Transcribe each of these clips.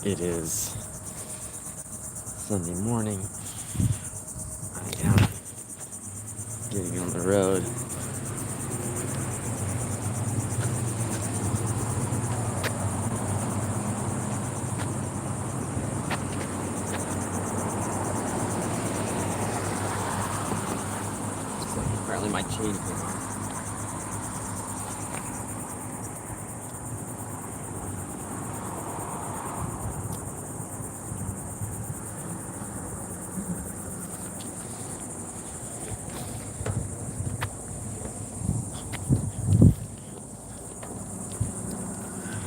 It is Sunday morning. I am getting on the road. So apparently my chain came off.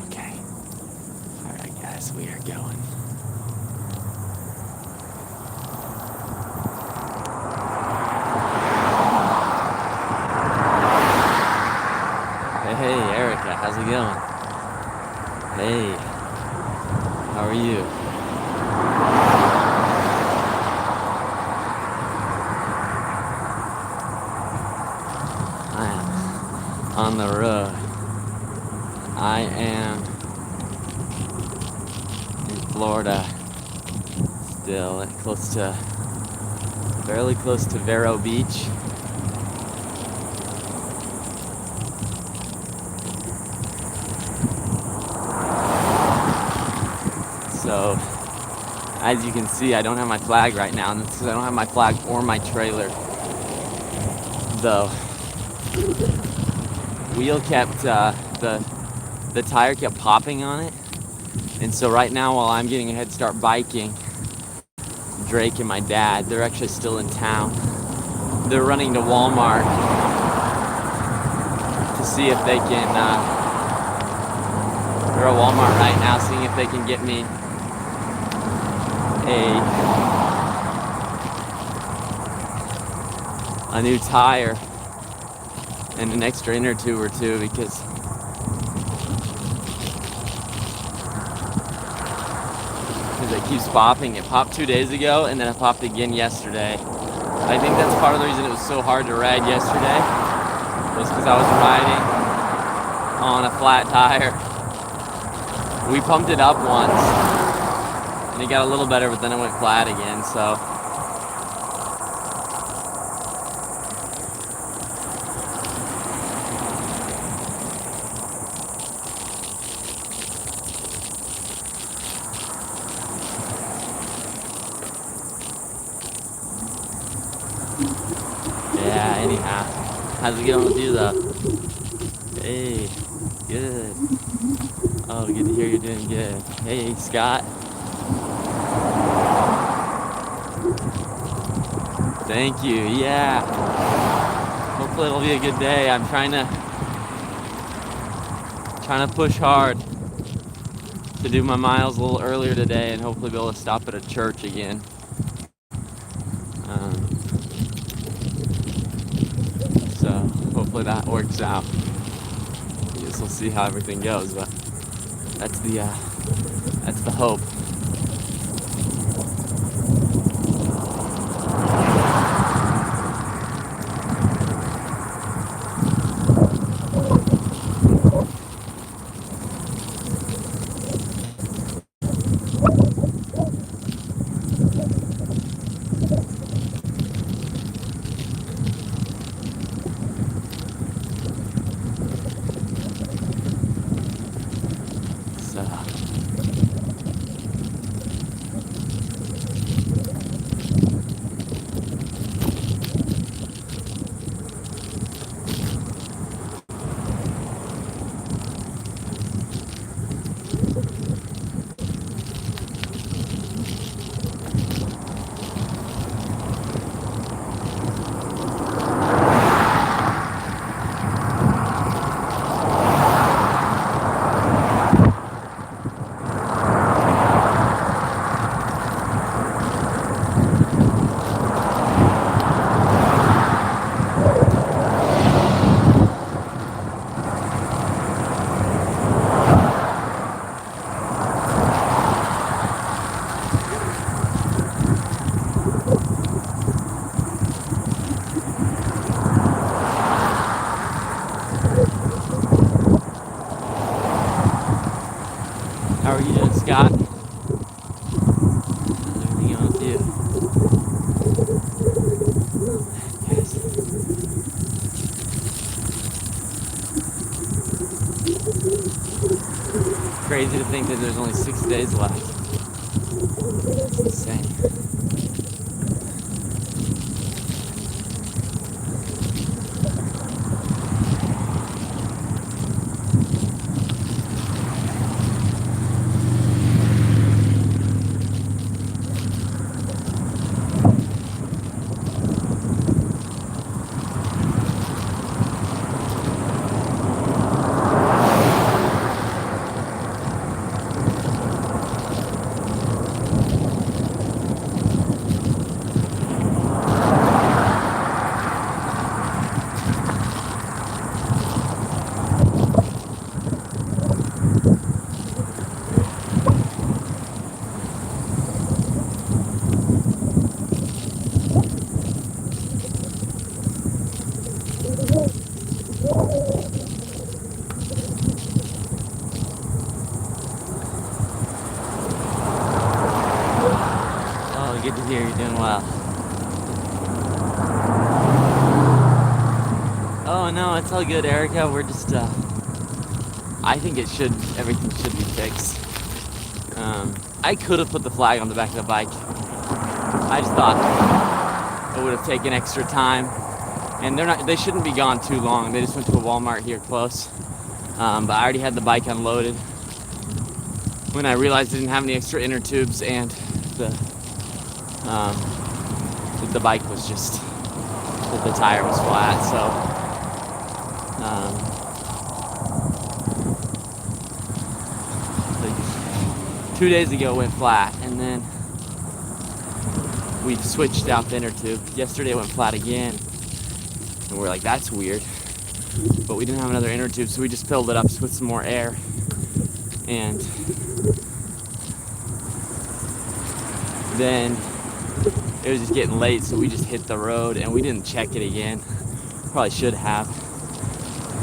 Okay. Alright guys, we are going. Hey Erica, how's it going? Hey, how are you? I am on the road. I am in Florida still, fairly close to Vero Beach. So, as you can see, I don't have my flag right now, and that's because I don't have my flag or my trailer. The wheel the tire kept popping on it, and so right now, while I'm getting a head start biking, Drake and my dad, they're actually still in town. They're running to Walmart to see if they can. They're at Walmart right now, seeing if they can get me a new tire and an extra inner tube or two because it keeps popping. It popped 2 days ago and then it popped again yesterday. I think that's part of the reason it was so hard to ride yesterday, was because I was riding on a flat tire. We pumped it up once and it got a little better, but then it went flat again, so. Yeah, anyhow. How's it going with you though? Hey, good. Oh, good to hear you're doing good. Hey, Scott. Thank you, yeah. Hopefully it'll be a good day. I'm trying to push hard to do my miles a little earlier today and hopefully be able to stop at a church again. So hopefully that works out. I guess we'll see how everything goes, but that's the hope. How are you doing, Scott? crazy to think that there's only 6 days left. It's insane. Oh, good to hear you're doing well. Oh no, it's all good, Erica. We're just, I think everything should be fixed. I could have put the flag on the back of the bike. I just thought it would have taken extra time. And they shouldn't be gone too long. They just went to a Walmart here close. But I already had the bike unloaded when I realized I didn't have any extra inner tubes, and the bike was just, the tire was flat. So like 2 days ago it went flat, and then we switched out the inner tube. Yesterday it went flat again, and we're like, that's weird. But we didn't have another inner tube, so we just filled it up with some more air. And then it was just getting late, so we just hit the road, and we didn't check it again. Probably should have.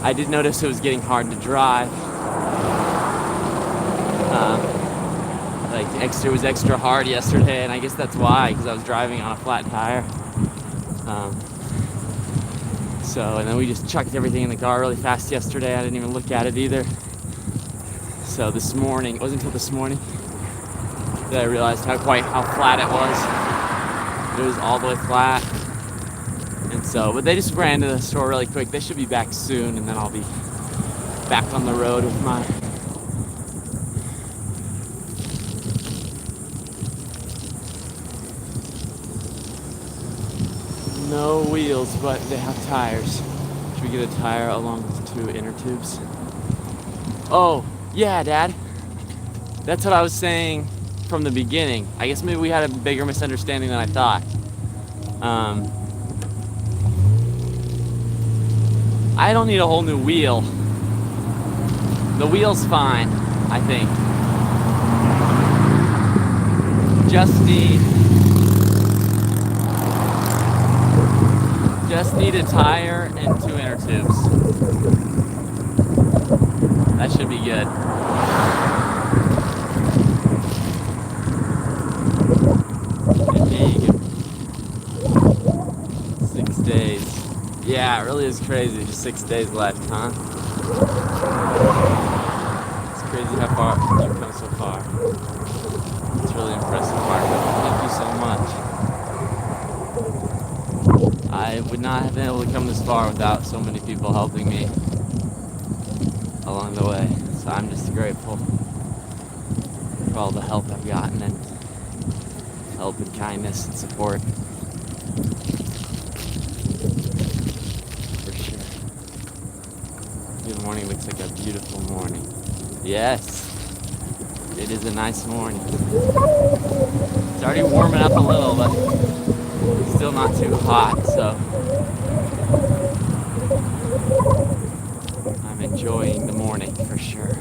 I did notice it was getting hard to drive. It was extra hard yesterday, and I guess that's why, because I was driving on a flat tire. And then we just chucked everything in the car really fast yesterday. I didn't even look at it either. So this morning, it wasn't until this morning that I realized how flat it was. It was all the way flat. And so, but they just ran to the store really quick. They should be back soon, and then I'll be back on the road with my no wheels, but they have tires. Should we get a tire along with 2 inner tubes? Oh, yeah, Dad. That's what I was saying from the beginning. I guess maybe we had a bigger misunderstanding than I thought. I don't need a whole new wheel. The wheel's fine, I think. Just need a tire and 2 inner tubes. That should be good. And there you go. 6 days. Yeah, it really is crazy. Just 6 days left, huh? It's crazy how far you've come so far. It's really impressive, Marco. Thank you so much. I would not have been able to come this far without so many people helping me along the way. So I'm just grateful for all the help I've gotten, and help and kindness and support. For sure. Good morning. Looks like a beautiful morning. Yes, it is a nice morning. It's already warming up a little, but still not too hot, so I'm enjoying the morning for sure.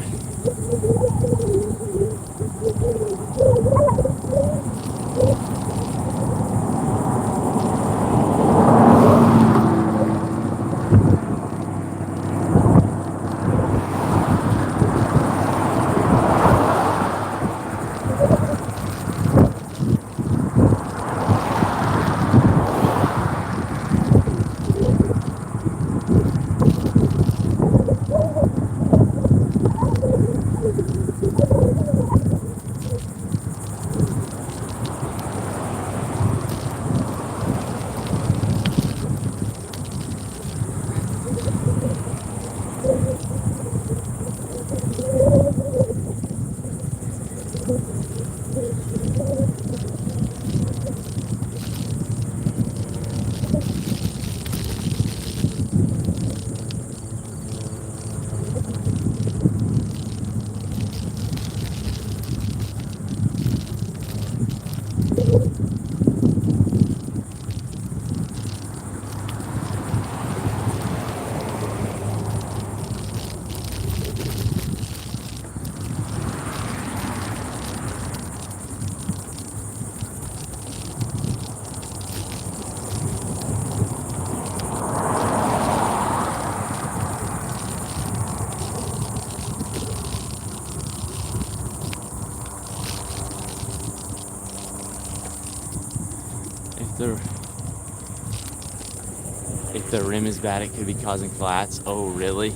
If the rim is bad, it could be causing flats. Oh, really?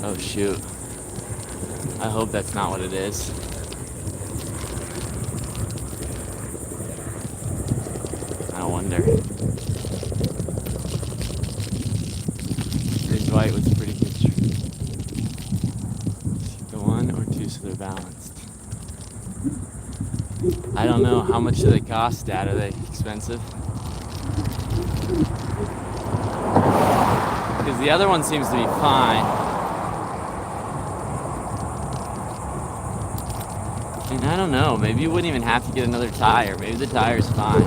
Oh, shoot. I hope that's not what it is. I wonder. This white was a pretty good tree. The one or two so they're balanced. I don't know. How much do they cost, Dad? Are they expensive? Because the other one seems to be fine. And I don't know, maybe you wouldn't even have to get another tire. Maybe the tire's fine.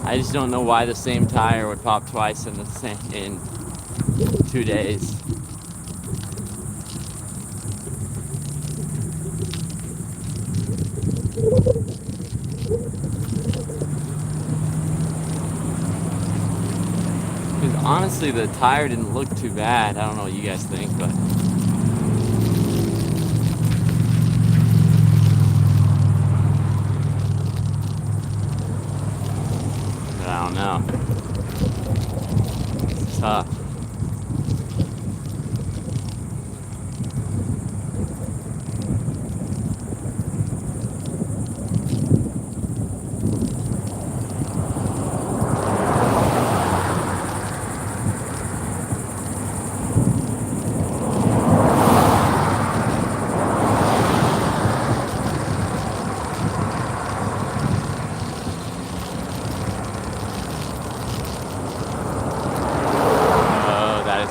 I just don't know why the same tire would pop twice in 2 days. Because honestly, the tire didn't look too bad. I don't know what you guys think, but I don't know. It's tough.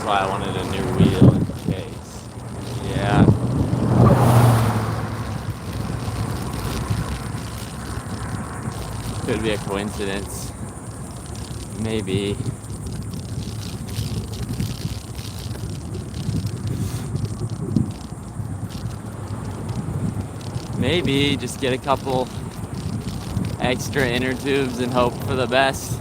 Why I wanted a new wheel in case. Yeah. Could be a coincidence. Maybe. Maybe just get a couple extra inner tubes and hope for the best.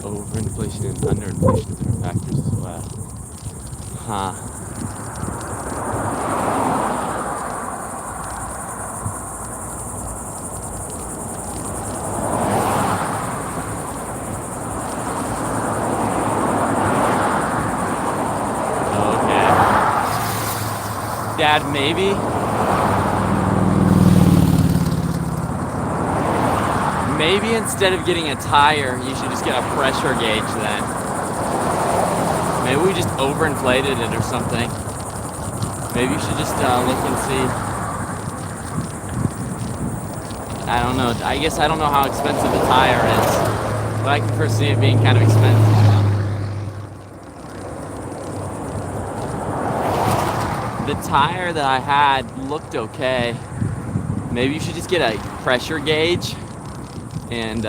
Overinflation and underinflation are factors as well. Huh. Okay. Dad, maybe? Maybe instead of getting a tire, you should just get a pressure gauge then. Maybe we just overinflated it or something. Maybe you should just look and see. I don't know. I guess I don't know how expensive the tire is, but I can foresee it being kind of expensive. The tire that I had looked okay. Maybe you should just get a pressure gauge and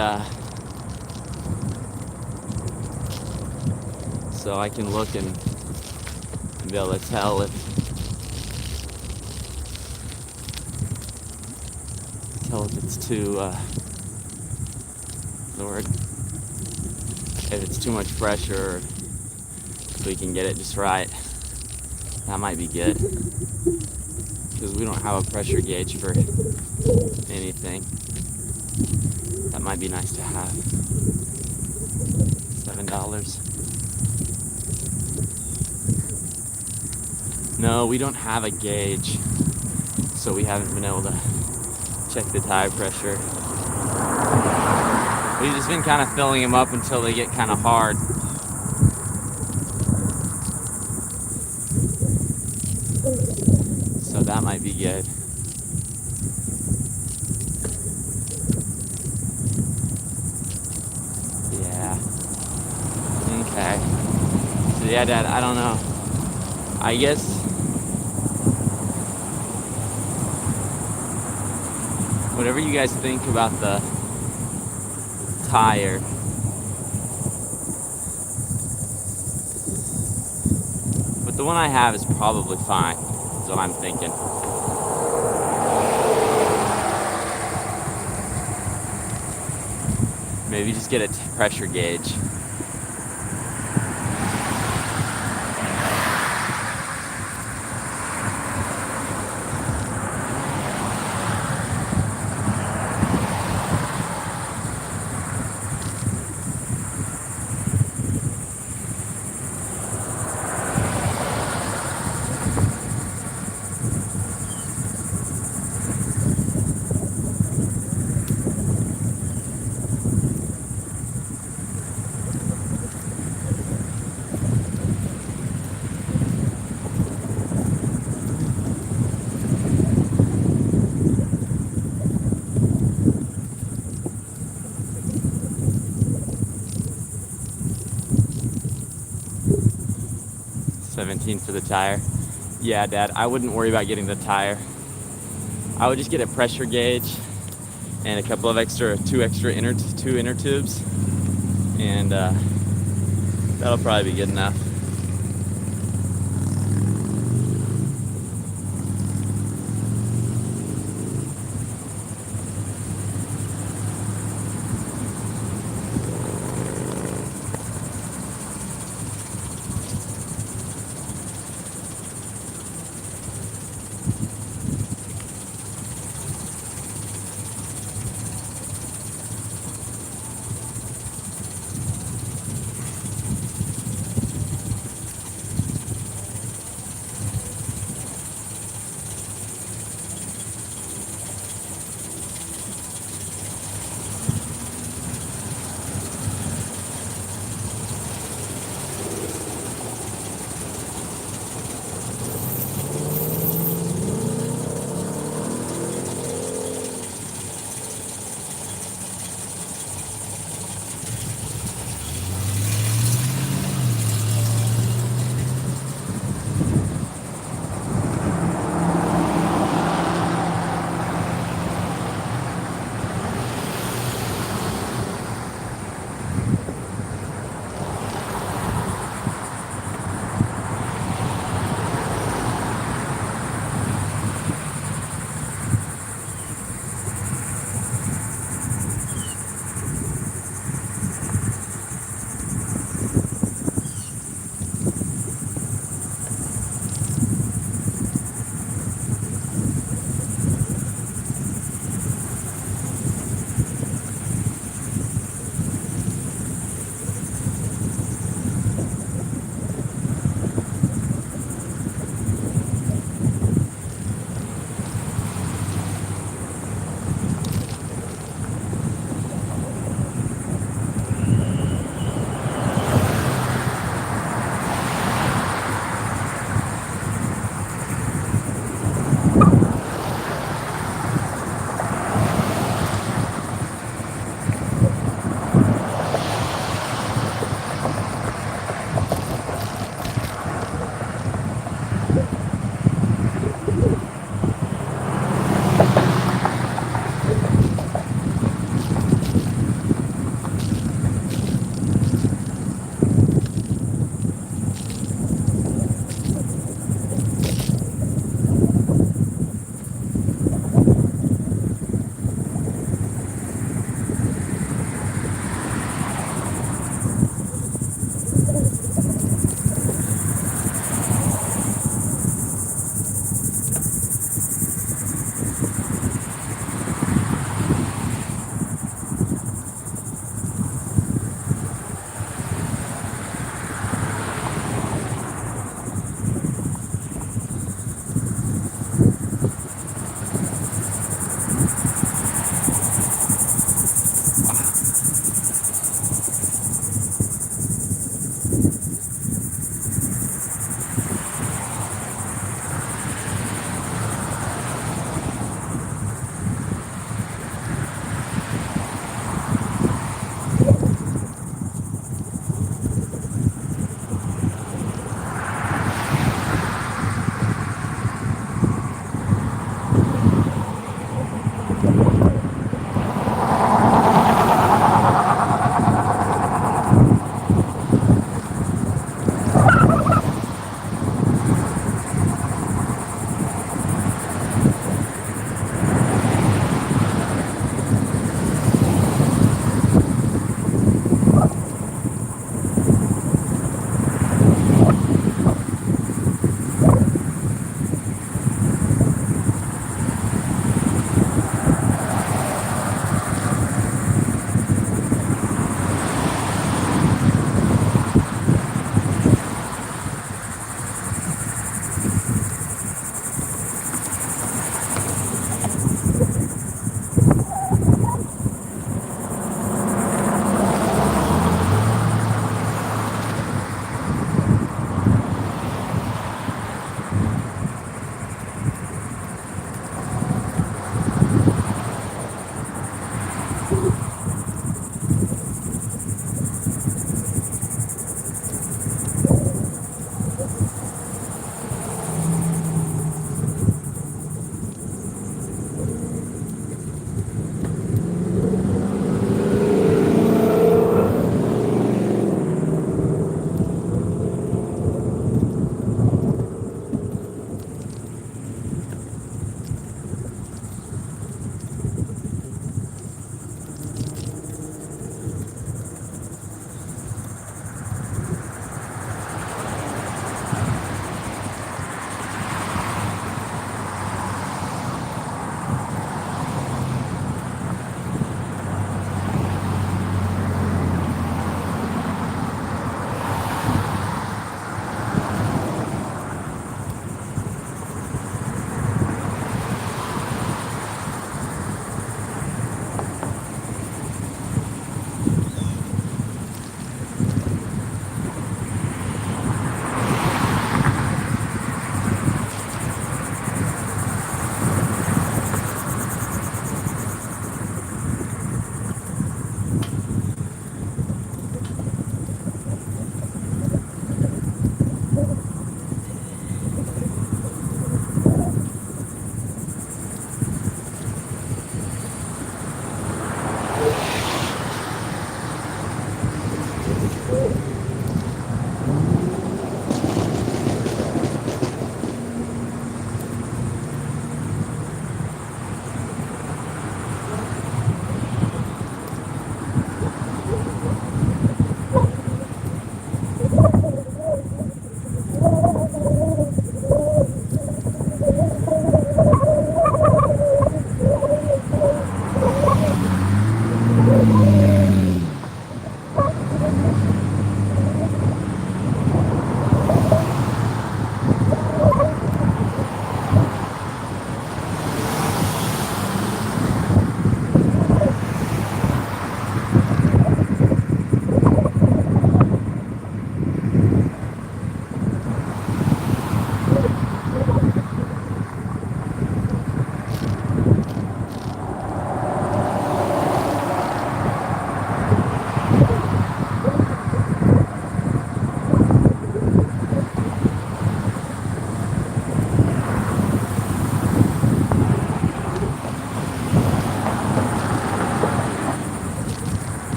so I can look and be able to tell if it's too Lord, if it's too much pressure, or if we can get it just right. That might be good, because we don't have a pressure gauge for anything. That might be nice to have. $7. No, we don't have a gauge, so we haven't been able to check the tire pressure. We've just been kind of filling them up until they get kind of hard. So that might be good. Yeah. Okay. So yeah, Dad, I don't know. I guess whatever you guys think about the tire, but the one I have is probably fine, is what I'm thinking. Maybe just get a pressure gauge. $17 for the tire. Yeah, Dad, I wouldn't worry about getting the tire. I would just get a pressure gauge and a couple of two inner tubes, and that'll probably be good enough.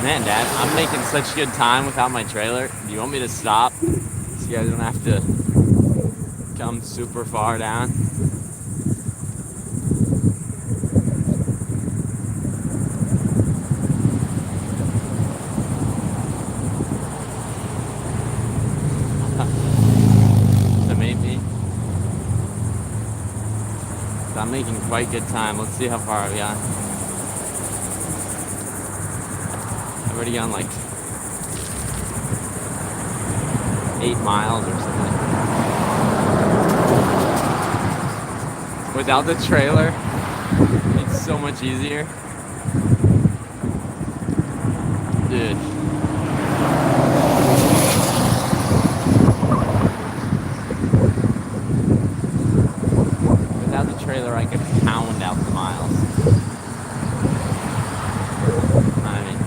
Man, Dad, I'm making such good time without my trailer. Do you want me to stop so you guys don't have to come super far down? To meet me? So I'm making quite good time. Let's see how far I've got. I've already gone like 8 miles or something. Without the trailer, it's so much easier. Dude. Without the trailer, I could pound out the miles. I mean,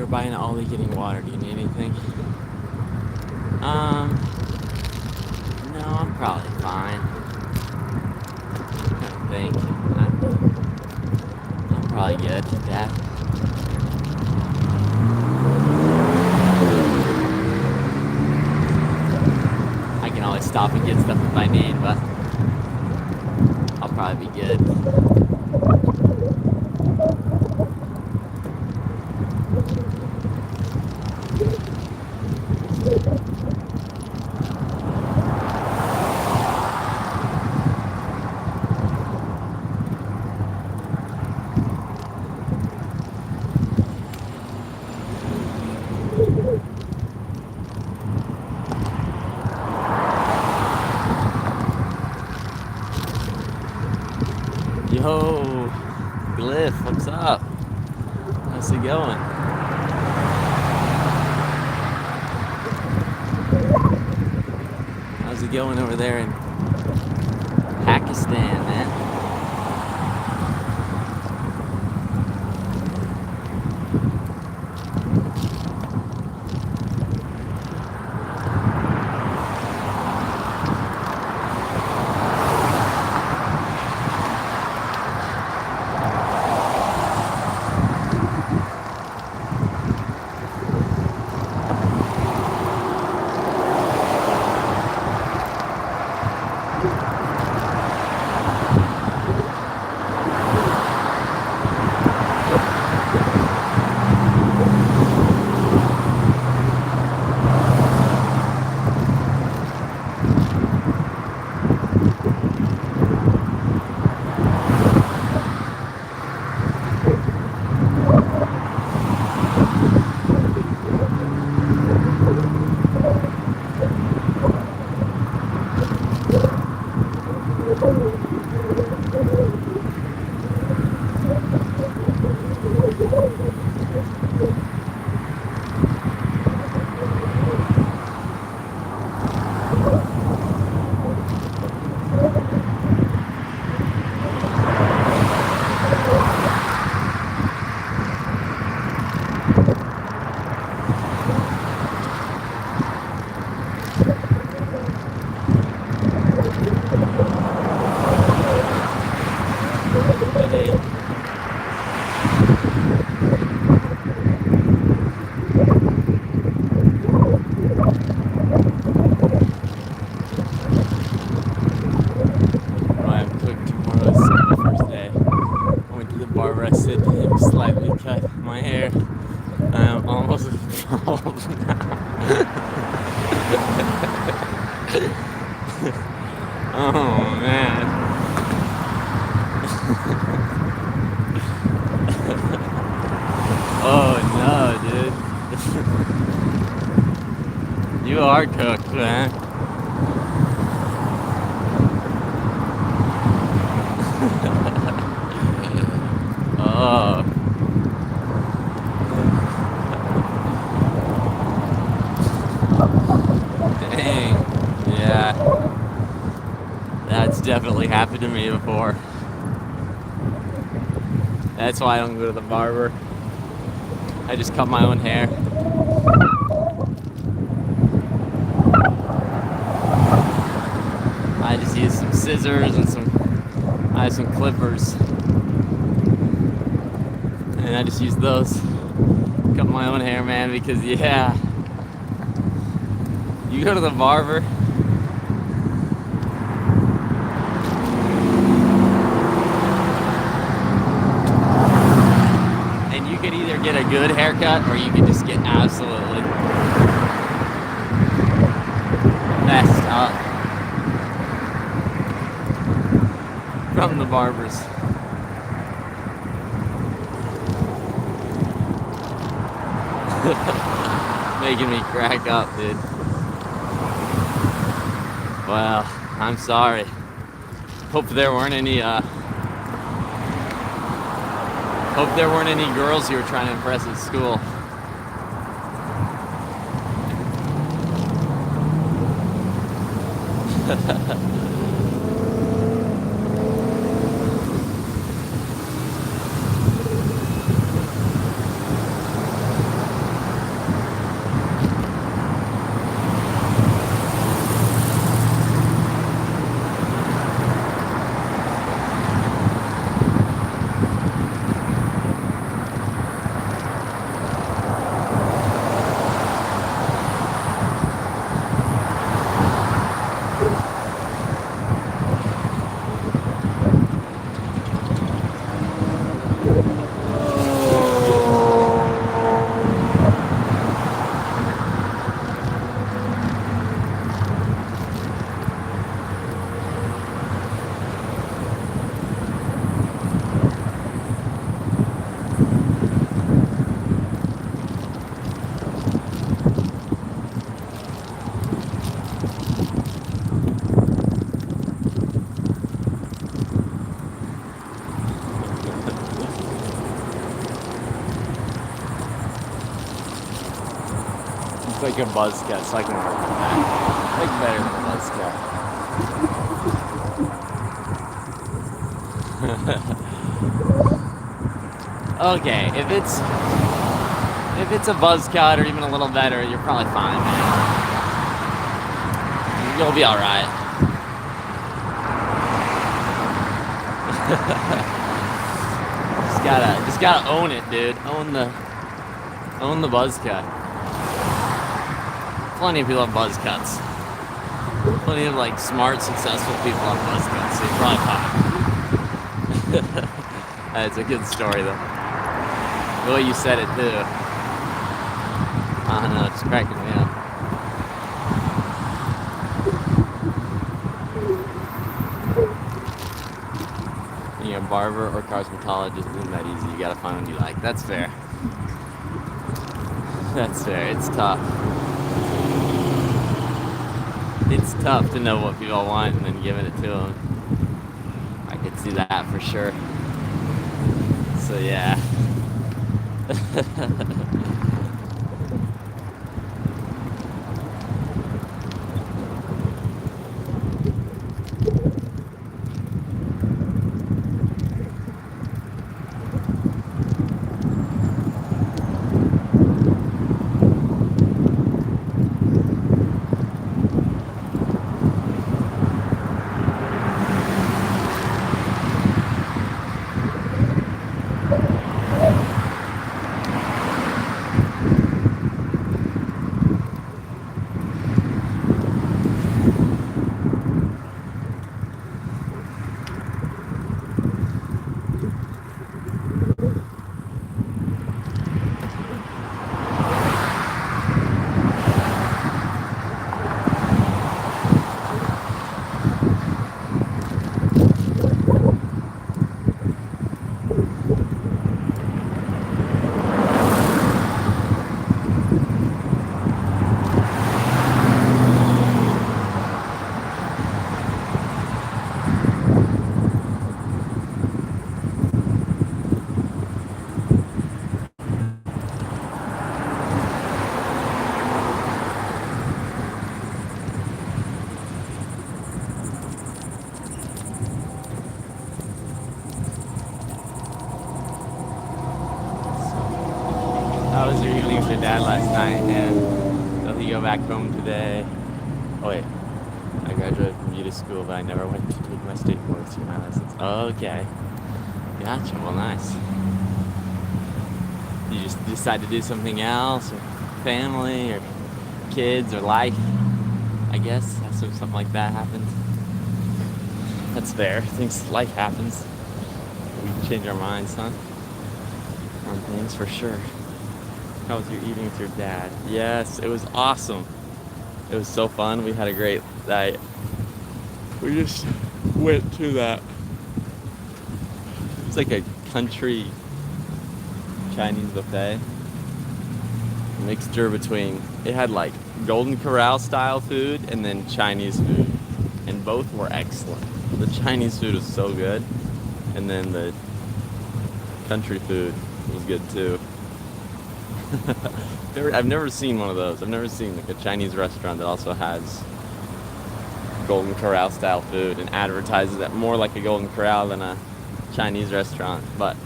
by an Ollie getting water. Do you need anything? No, I'm probably fine. I think. I'm probably good, Dad. I can always stop and get stuff if I need, but I'll probably be good. Yo, Glyph, what's up? How's it going? How's it going over there in Pakistan, man? I said to him, slightly cut my hair. I'm almost bald now. Oh man. Oh no, dude. You are cooked, man. Oh. Dang. Yeah. That's definitely happened to me before. That's why I don't go to the barber. I just cut my own hair. I just use some scissors and I have some clippers. And I just use those. Cut my own hair, man, because yeah. You go to the barber. And you could either get a good haircut or you could just get absolutely messed up from the barbers. Making me crack up, dude. Well, I'm sorry. Hope there weren't any girls you were trying to impress at school. It's like a buzz cut, so I can work on that. Like better than a buzz cut. Okay, if it's a buzz cut or even a little better, you're probably fine, man. You'll be all right. just gotta own it, dude. Own the buzz cut. Plenty of people have buzz cuts. Plenty of like smart, successful people have buzz cuts. So you're probably fine. It's a good story though. The way you said it too. I don't know, it's cracking me up. Being a barber or cosmetologist isn't that easy. You gotta find one you like. That's fair. That's fair. It's tough. It's tough to know what people want and then giving it to them. I could see that for sure. So yeah. How was your evening with your dad last night? And will he go back home today? Oh wait, I graduated from beauty school, but I never went to take my state boards to get my license. Okay, gotcha. Well, nice. You just decide to do something else, or family, or kids, or life. I guess so something like that happens. That's fair. Life happens. We can change our minds, huh? On things for sure. How was your evening with your dad? Yes, it was awesome. It was so fun. We had a great night. We just went to that. It's like a country Chinese buffet. Mixture between, it had like Golden Corral style food and then Chinese food. And both were excellent. The Chinese food was so good. And then the country food was good too. I've never seen one of those. I've never seen like a Chinese restaurant that also has Golden Corral style food and advertises it more like a Golden Corral than a Chinese restaurant. But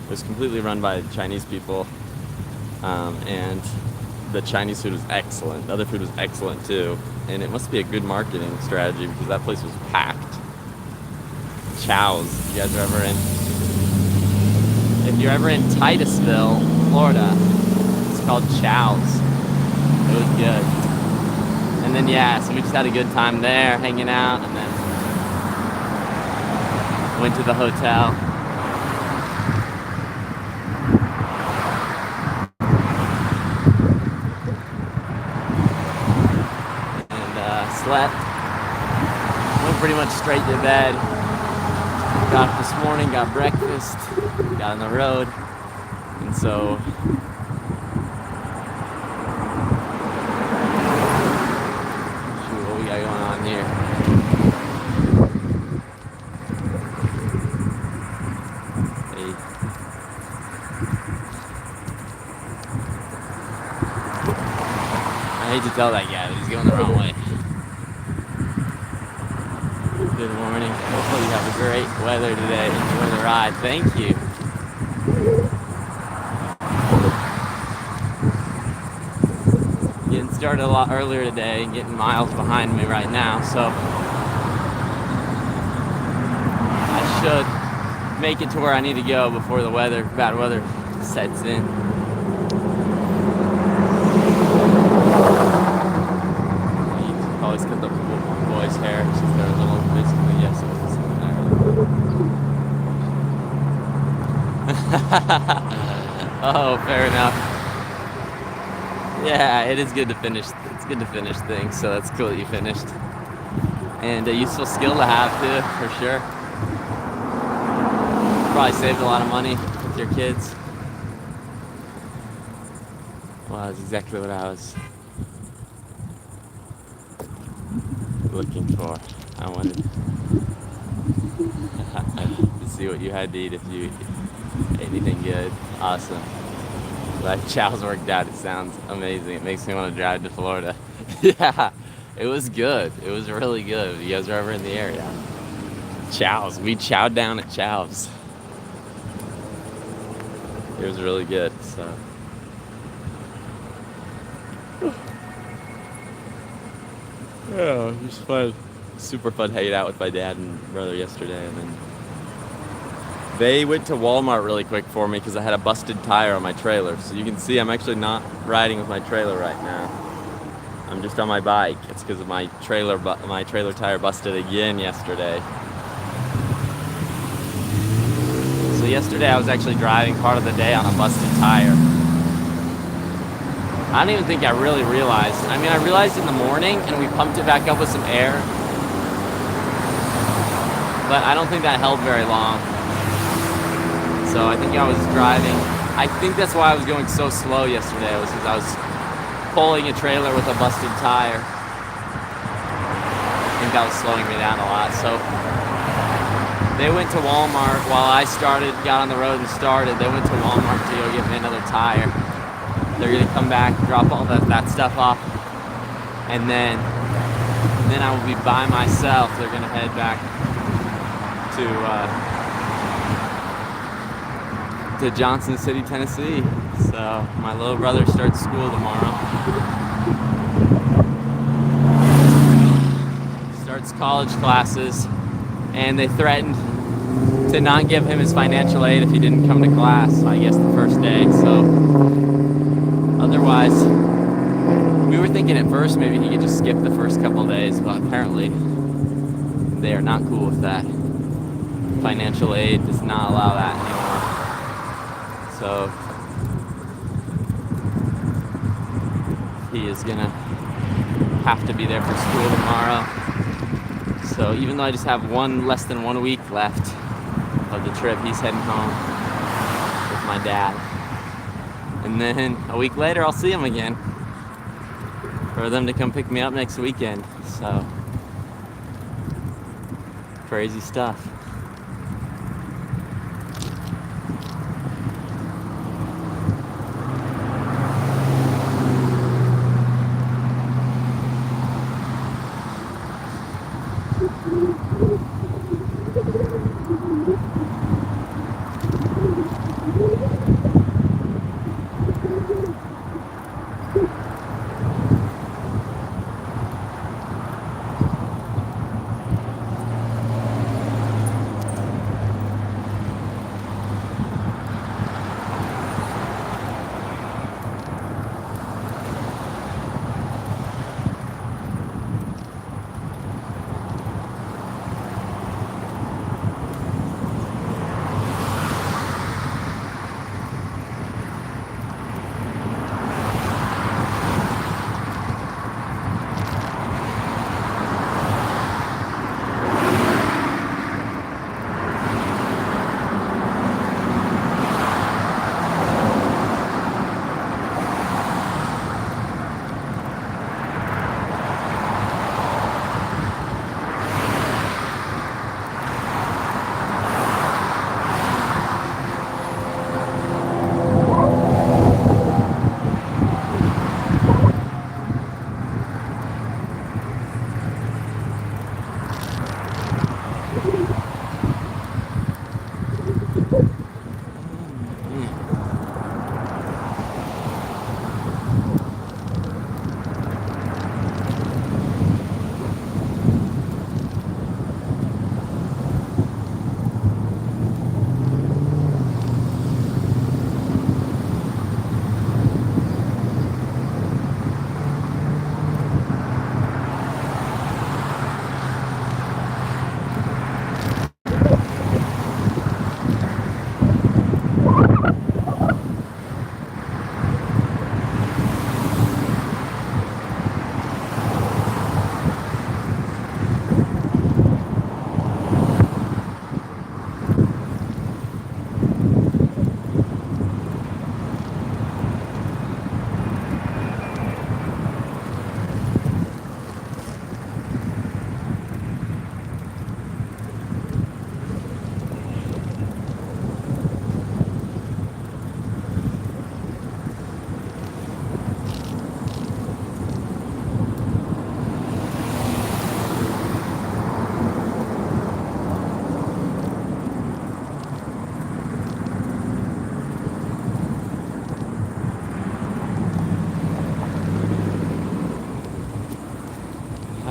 it was completely run by Chinese people, and the Chinese food was excellent. The other food was excellent too, and it must be a good marketing strategy because that place was packed. Chow's. You guys are ever in? If you're ever in Titusville, Florida, it's called Chow's. It was good. And then yeah, so we just had a good time there, hanging out, and then went to the hotel. slept. Went pretty much straight to bed. Got up this morning, got breakfast, got on the road, and so shoot, what we got going on here? Hey. I hate to tell that guy, but he's going the wrong way. Good morning. Hopefully you have a great weather today. Enjoy the ride. Thank you. Getting started a lot earlier today and getting miles behind me right now, so I should make it to where I need to go before the bad weather sets in. You always cut the boy's hair since they're a little basically yeses. Oh, fair enough. Yeah, it is good to finish. It's good to finish things, so that's cool that you finished. And a useful skill to have too, for sure. Probably saved a lot of money with your kids. Well, that's exactly what I was looking for. I wanted to see what you had to eat if you ate anything good. Awesome. That chow's worked out. It sounds amazing. It makes me want to drive to Florida. Yeah, it was good. It was really good. If you guys are ever in the area. Chow's. We chowed down at Chow's. It was really good. So. Yeah, it was fun. Super fun hanging out with my dad and brother yesterday, and then they went to Walmart really quick for me because I had a busted tire on my trailer. So you can see I'm actually not riding with my trailer right now. I'm just on my bike. It's because of my trailer tire busted again yesterday. So yesterday I was actually driving part of the day on a busted tire. I don't even think I really realized. I mean, I realized in the morning and we pumped it back up with some air. But I don't think that held very long. So I think I was driving. I think that's why I was going so slow yesterday, was because I was pulling a trailer with a busted tire. I think that was slowing me down a lot. So they went to Walmart while I got on the road and started. They went to Walmart to go get me another tire. They're gonna come back, drop all that stuff off, and then I will be by myself. They're gonna head back to Johnson City, Tennessee. So my little brother starts school tomorrow. Starts college classes, and they threatened to not give him his financial aid if he didn't come to class, I guess, the first day. So otherwise, we were thinking at first maybe he could just skip the first couple of days, but apparently they are not cool with that. Financial aid does not allow that anymore. So he is gonna have to be there for school tomorrow. So even though I just have less than 1 week left of the trip, he's heading home with my dad. And then a week later, I'll see him again for them to come pick me up next weekend. So crazy stuff.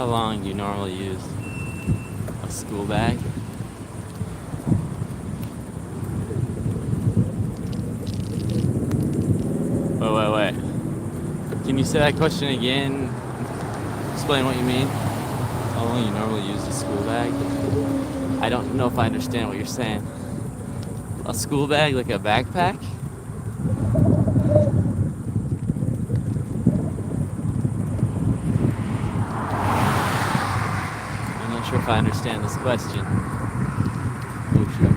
How long do you normally use a school bag? Wait. Can you say that question again? Explain what you mean. How long you normally use a school bag? I don't know if I understand what you're saying. A school bag, like a backpack? I'm not sure if I understand this question. Oh, shoot.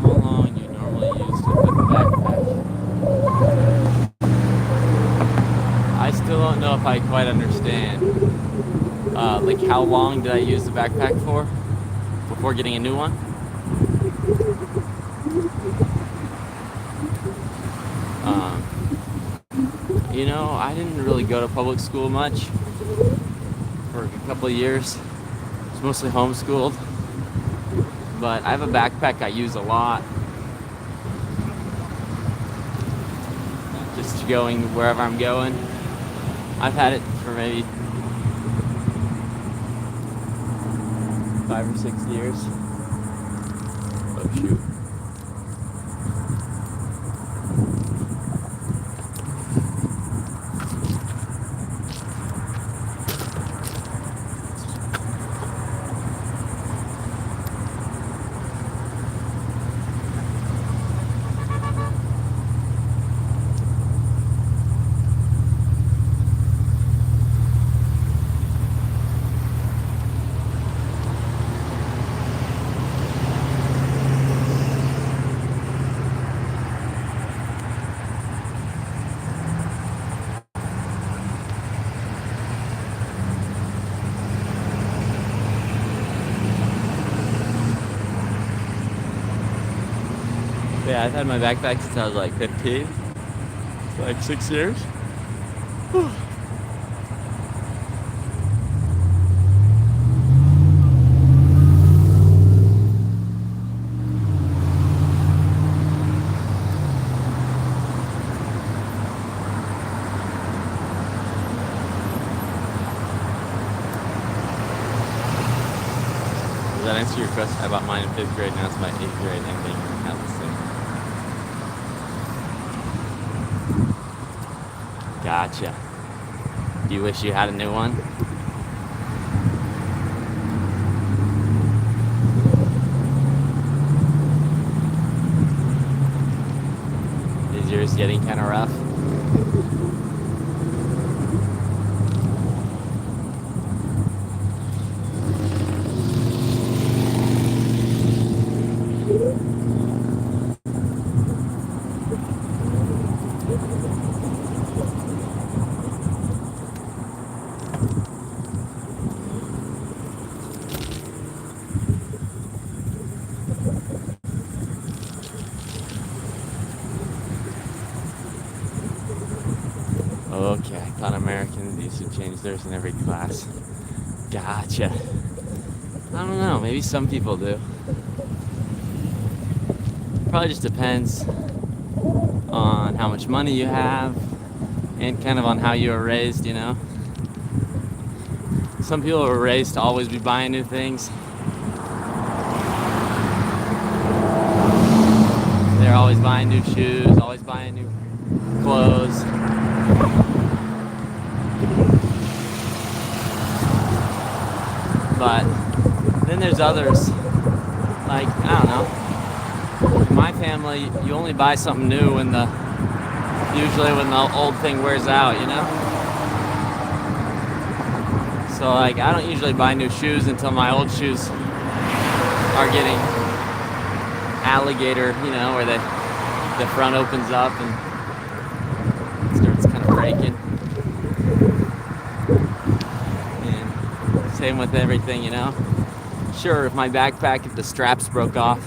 How long you normally use to put the backpack? I still don't know if I quite understand. Like how long did I use the backpack for before getting a new one? I didn't really go to public school much for a couple of years. I was mostly homeschooled. But I have a backpack I use a lot. Just going wherever I'm going. I've had it for maybe 5 or 6 years. Oh shoot. Yeah, I've had my backpack since I was like 15. It's like 6 years. Does that answer your question? I bought mine in 5th grade, now it's my 8th grade, and everything now the same. Gotcha. Do you wish you had a new one? Is yours getting kind of rough? Okay, I thought Americans used to change theirs in every class. Gotcha. I don't know, maybe some people do. Probably just depends on how much money you have and kind of on how you were raised, you know? Some people were raised to always be buying new things. They're always buying new shoes, always buying new clothes. But then there's others, like, I don't know. In my family, you only buy something new usually when the old thing wears out, you know? So like, I don't usually buy new shoes until my old shoes are getting alligator, you know, where the front opens up and starts kind of breaking. And same with everything, you know? Sure, if the straps broke off,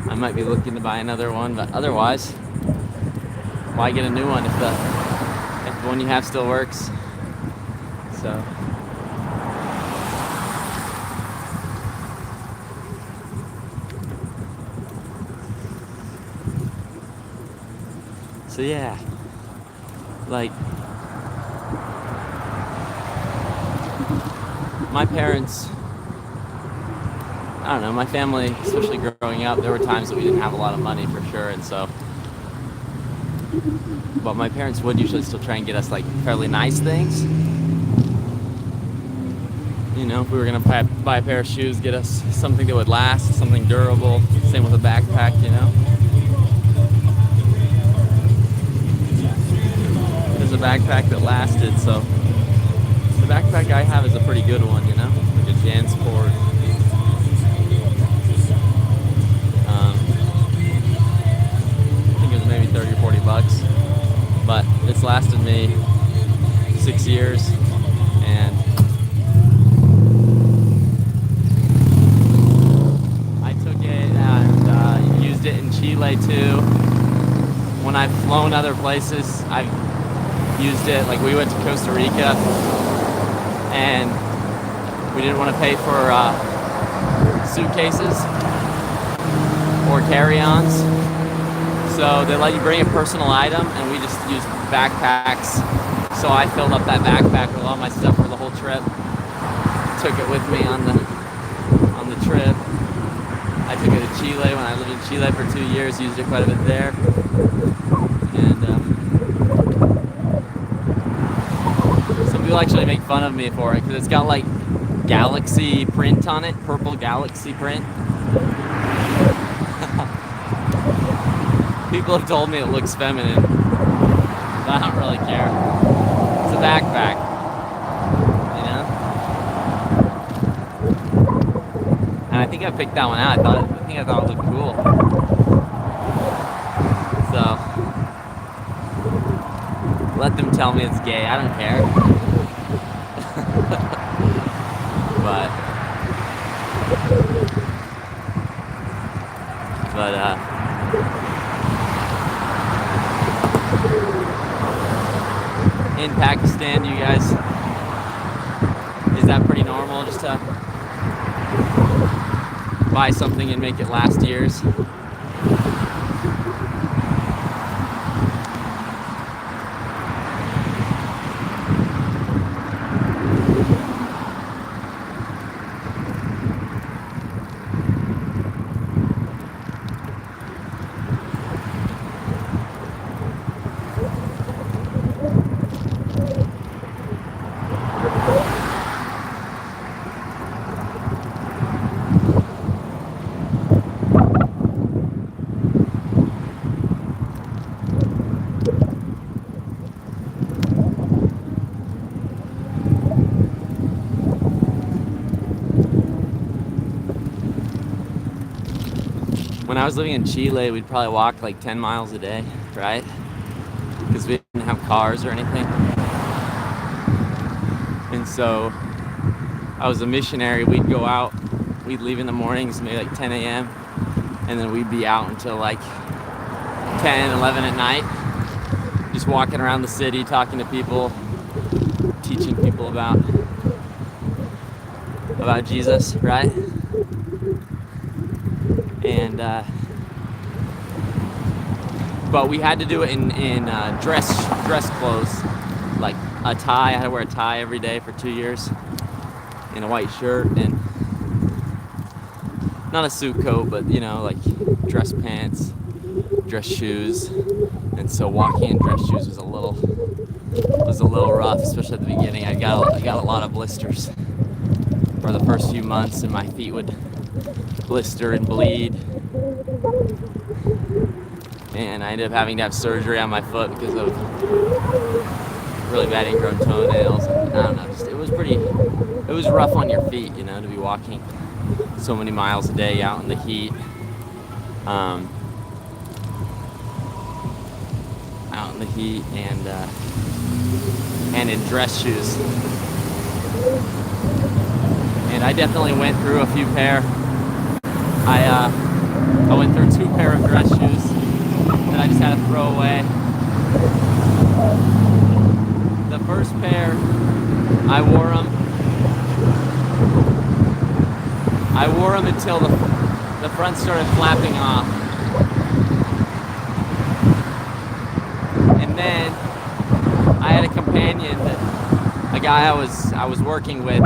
I might be looking to buy another one, but otherwise, why get a new one if the one you have still works? So yeah, like, my parents, I don't know, my family, especially growing up, there were times that we didn't have a lot of money for sure, and so, but my parents would usually still try and get us like fairly nice things. You know, if we were gonna buy a pair of shoes, get us something that would last, something durable. Same with a backpack, you know. There's a backpack that lasted, so the backpack I have is a pretty good one, you know, like a JanSport. I think it was maybe 30 or 40 bucks, but it's lasted me 6 years, and I took it and used it in Chile too. When I've flown other places, I've used it. Like, we went to Costa Rica and we didn't want to pay for suitcases or carry-ons, so they let you bring a personal item, and we just used backpacks. So I filled up that backpack with all my stuff for the whole trip, took it with me on the trip. I took it to Chile when I lived in Chile for 2 years, used it quite a bit there. And some people actually make fun of me for it because it's got like galaxy print on it, purple galaxy print. People have told me it looks feminine, but I don't really care. It's a backpack, you know? And I think I picked that one out. I think it looked cool. So let them tell me it's gay. I don't care. but in Pakistan, you guys, is that pretty normal just to buy something and make it last years? When I was living in Chile, we'd probably walk like 10 miles a day, right? Because we didn't have cars or anything. And so I was a missionary. We'd go out, we'd leave in the mornings, maybe like 10 a.m. And then we'd be out until like 10, 11 at night, just walking around the city, talking to people, teaching people about Jesus, right? And but we had to do it in dress clothes, like a tie. I had to wear a tie every day for 2 years, and a white shirt, and not a suit coat, but you know, like dress pants, dress shoes. And so walking in dress shoes was a little rough, especially at the beginning. I got a lot of blisters for the first few months, and my feet would blister and bleed, and I ended up having to have surgery on my foot because of really bad ingrown toenails. And I don't know, it was rough on your feet, you know, to be walking so many miles a day out in the heat, and in dress shoes. And I definitely went through a few pair. I went through 2 pair of dress shoes that I just had to throw away The first pair, I wore them. I wore them until the front started flapping off. And then I had a companion, a guy I was working with,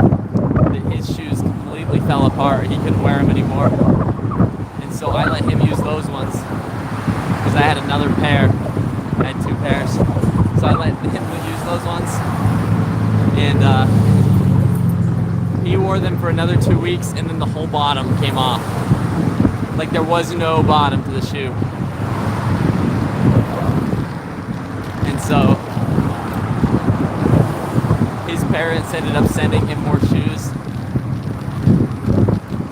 his shoes completely fell apart. He couldn't wear them anymore. And so I let him use those ones because I had another pair. I had 2 pairs. So I let him use those ones. And he wore them for another 2 weeks, and then the whole bottom came off. Like there was no bottom to the shoe. And so his parents ended up sending him more shoes.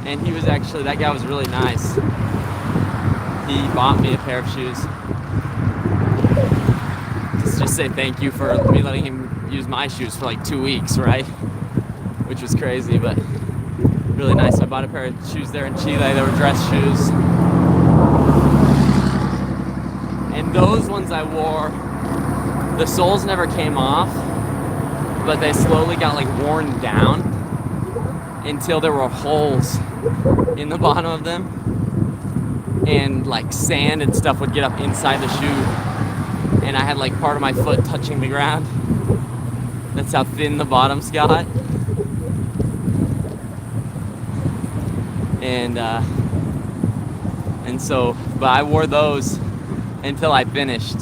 And he was actually, that guy was really nice. He bought me a pair of shoes. Just say thank you for me letting him use my shoes for like 2 weeks, right? Which was crazy, but really nice. I bought a pair of shoes there in Chile. They were dress shoes. And those ones I wore, the soles never came off, but they slowly got like worn down until there were holes in the bottom of them. And like sand and stuff would get up inside the shoe. And I had like part of my foot touching the ground. That's how thin the bottoms got. And so, but I wore those until I finished,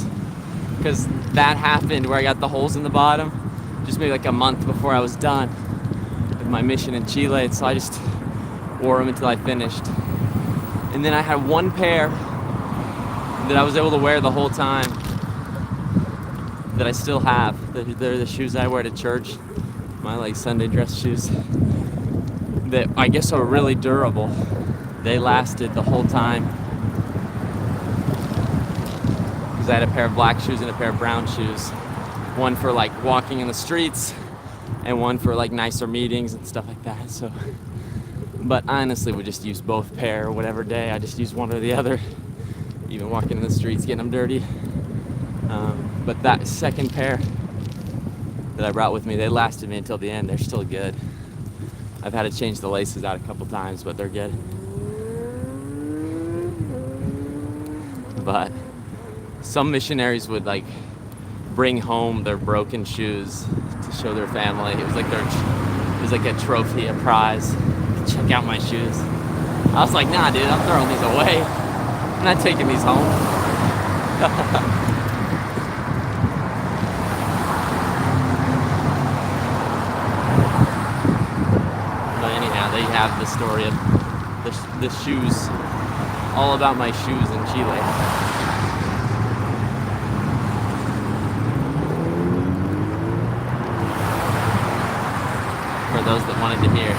because that happened where I got the holes in the bottom just maybe like a month before I was done with my mission in Chile. And so I just wore them until I finished. And then I had 1 pair that I was able to wear the whole time that I still have. They're the shoes I wear to church, my like Sunday dress shoes, that I guess are really durable. They lasted the whole time. Because I had a pair of black shoes and a pair of brown shoes. One for like walking in the streets and one for like nicer meetings and stuff like that. So, but I honestly would just use both pair whatever day. I just use one or the other. Even walking in the streets, getting them dirty. But that second pair that I brought with me, they lasted me until the end. They're still good. I've had to change the laces out a couple times, but they're good. But some missionaries would like bring home their broken shoes to show their family. It was like a trophy, a prize. Check out my shoes. I was like, nah, dude, I'm throwing these away. I'm not taking these home. They have the story of the shoes, all about my shoes in Chile. For those that wanted to hear.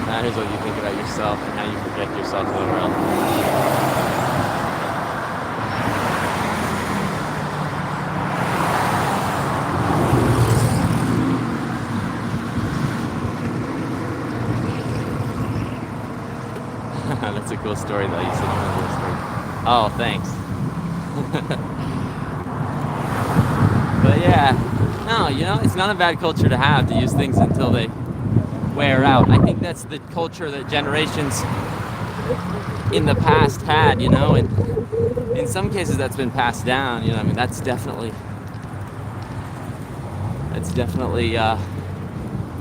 Matters what you think about yourself and how you project yourself to the world. That's a cool story though. You said you wanted to hear a story. Oh, thanks. But yeah, no, it's not a bad culture to have, to use things until they wear out. I think that's the culture that generations in the past had, and in some cases that's been passed down. I mean, that's definitely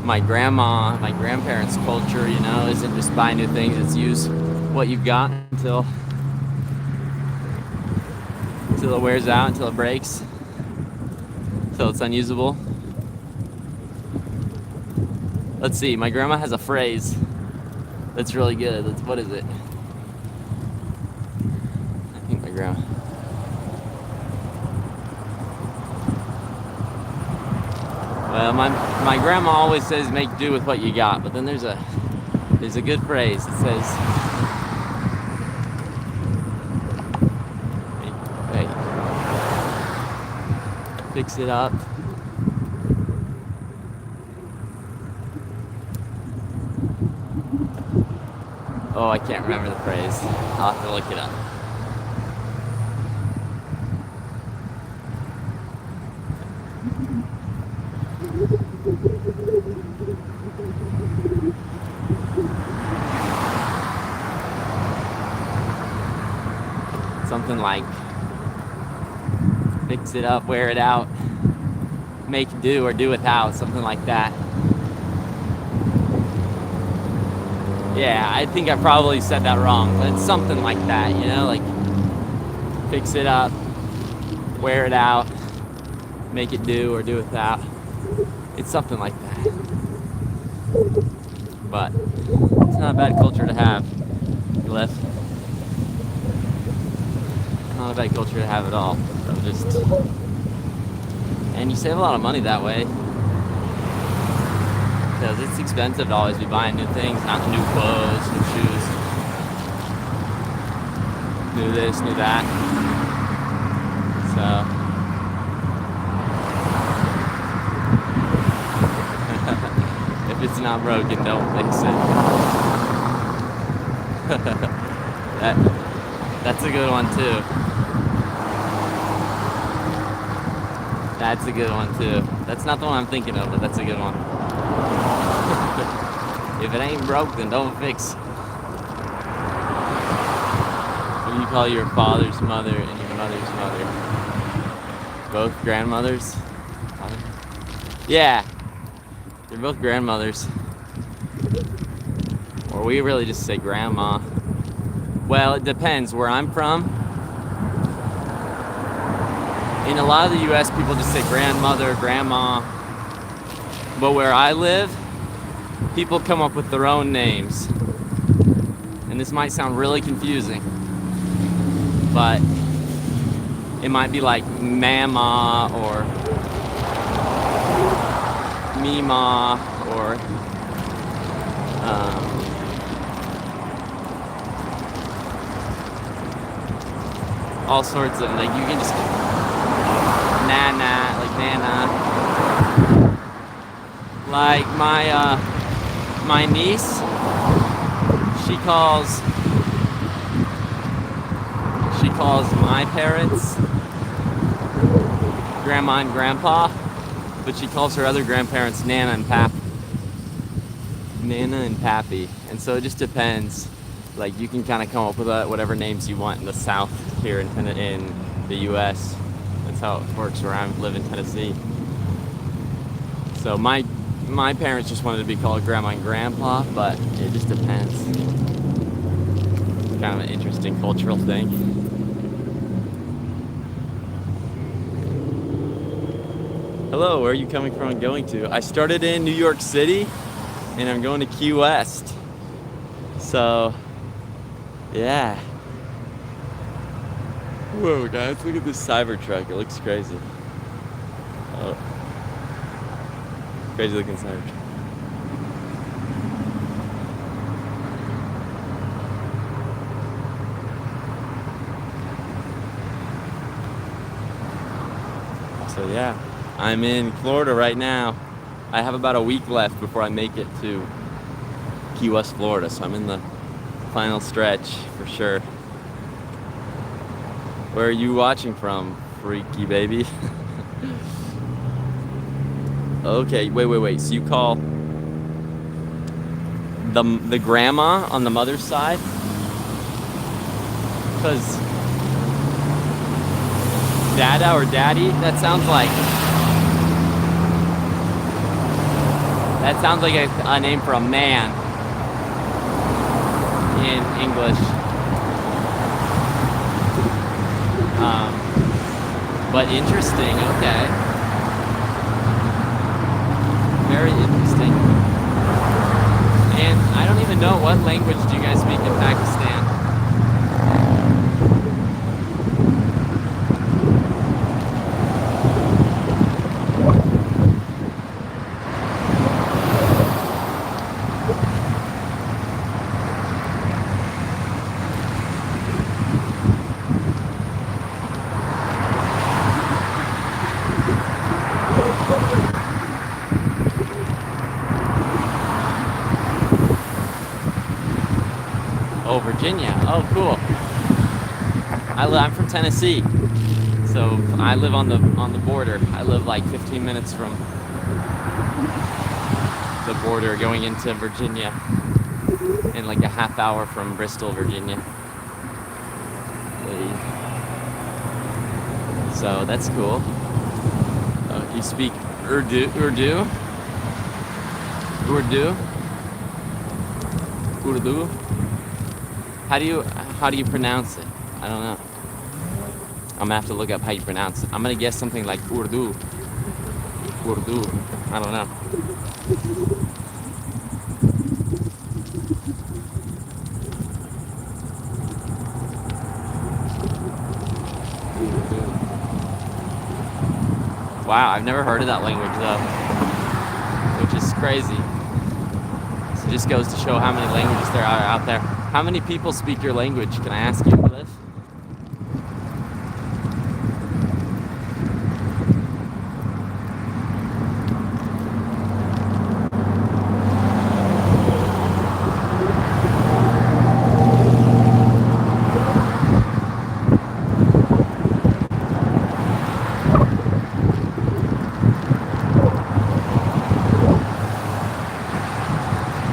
my grandparents' culture. Isn't just buy new things; it's use what you've got until it wears out, until it breaks, until it's unusable. Let's see, my grandma has a phrase that's really good. What is it? I think my grandma. Well, my grandma always says make do with what you got, but then there's a good phrase that says, wait, fix it up. Oh, I can't remember the phrase. I'll have to look it up. Something like fix it up, wear it out, make do or do without, something like that. Yeah, I think I probably said that wrong, but it's something like that, you know, like fix it up, wear it out, make it do or do without. It's something like that. But it's not a bad culture to have, Cliff. Not a bad culture to have at all. So and you save a lot of money that way. Because it's expensive to always be buying new things, not new clothes, new shoes, new this, new that. So if it's not broken, don't fix it. That's a good one too. That's a good one too. That's not the one I'm thinking of, but that's a good one. If it ain't broke, then don't fix it. What do you call your father's mother and your mother's mother? Both grandmothers? Yeah, they're both grandmothers. Or we really just say grandma. Well, it depends where I'm from. In a lot of the US, people just say grandmother, grandma. But where I live, people come up with their own names. And this might sound really confusing, but it might be like Mama or Mima or all sorts of, like, you can just Nana, like Nana. Like my niece, she calls my parents Grandma and Grandpa, but she calls her other grandparents Nana and Pappy. Nana and Pappy. And so it just depends. Like, you can kind of come up with whatever names you want in the South here in the US. That's how it works where I live in Tennessee. So my parents just wanted to be called Grandma and Grandpa, but it just depends. It's kind of an interesting cultural thing. Hello, where are you coming from and going to? I started in New York City, and I'm going to Key West. So, yeah. Whoa, guys, look at this Cybertruck. It looks crazy. Oh. Crazy looking Cybertruck. So yeah, I'm in Florida right now. I have about a week left before I make it to Key West, Florida. So I'm in the final stretch for sure. Where are you watching from, freaky baby? Okay, wait. So you call the grandma on the mother's side? Because Dada or Daddy, that sounds like a name for a man in English. But interesting, okay. Very interesting. And I don't even know, what language do you guys speak in Pakistan? Oh, Virginia. Oh, cool. I'm from Tennessee, so I live on the border. I live like 15 minutes from the border going into Virginia, and like a half hour from Bristol, Virginia. So that's cool. You speak Urdu? How do you pronounce it? I don't know. I'm gonna have to look up how you pronounce it. I'm gonna guess something like Urdu. I don't know. Wow, I've never heard of that language though, which is crazy. So it just goes to show how many languages there are out there. How many people speak your language? Can I ask you, Cliff?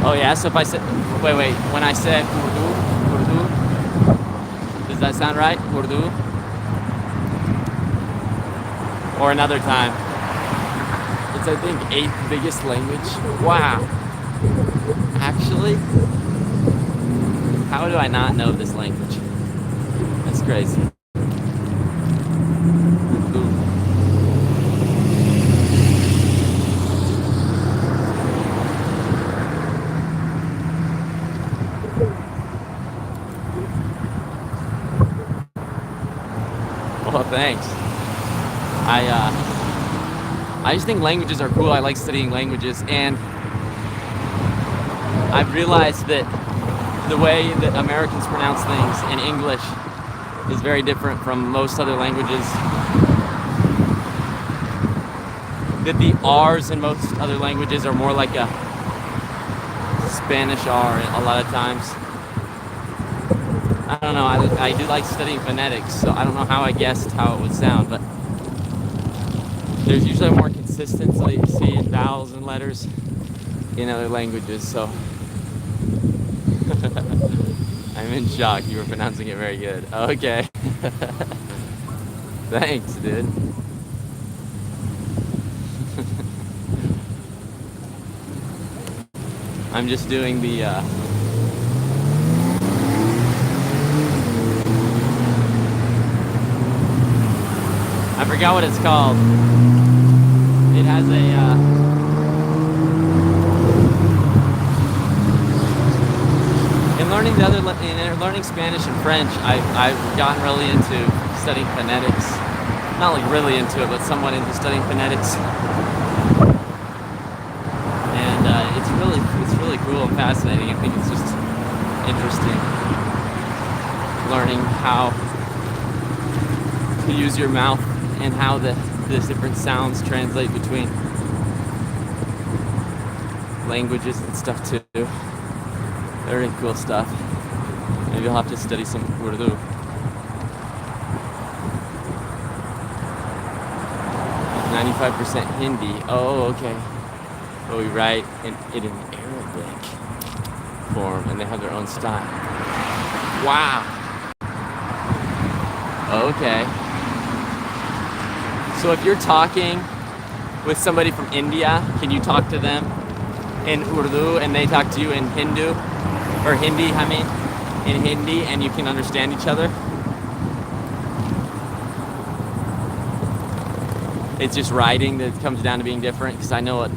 Oh yeah, so if I said, wait, when I said Urdu, does that sound right? Urdu? Or another time? It's, I think, 8th biggest language. Wow. Actually? How do I not know this language? That's crazy. Well, thanks. I just think languages are cool. I like studying languages, and I've realized that the way that Americans pronounce things in English is very different from most other languages. That the R's in most other languages are more like a Spanish R a lot of times. I don't know, I do like studying phonetics, so I don't know how I guessed how it would sound, but there's usually more consistency in vowels and letters in other languages, so I'm in shock. You were pronouncing it very good. Okay. Thanks, dude. I'm just doing the I forgot what it's called. It has in learning Spanish and French, I've gotten really into studying phonetics. Not like really into it, but somewhat into studying phonetics. And it's really cool and fascinating. I think it's just interesting learning how to use your mouth and how the different sounds translate between languages and stuff too. Very cool stuff. Maybe I'll have to study some Urdu. 95% Hindi. Oh, okay. But we write it in Arabic form, and they have their own style. Wow. Okay. So if you're talking with somebody from India, can you talk to them in Urdu and they talk to you in Hindu? Or Hindi, I mean, in Hindi, and you can understand each other? It's just writing that comes down to being different, because I know what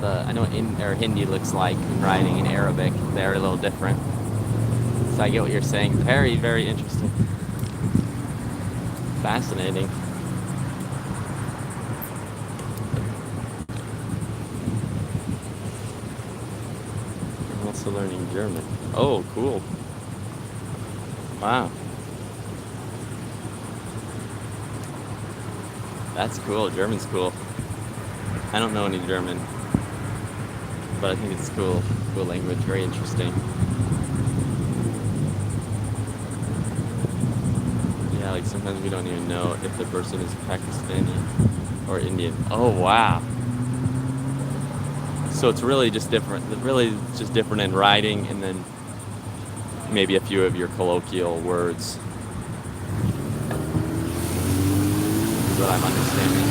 Hindi looks like in writing in Arabic. They're a little different. So I get what you're saying. Very, very interesting. Fascinating. I'm also learning German. Oh, cool. Wow. That's cool. German's cool. I don't know any German, but I think it's cool. Cool language. Very interesting. like sometimes we don't even know if the person is Pakistani or Indian. Oh wow. So it's really just different. Really just different in writing, and then maybe a few of your colloquial words. Is what I'm understanding.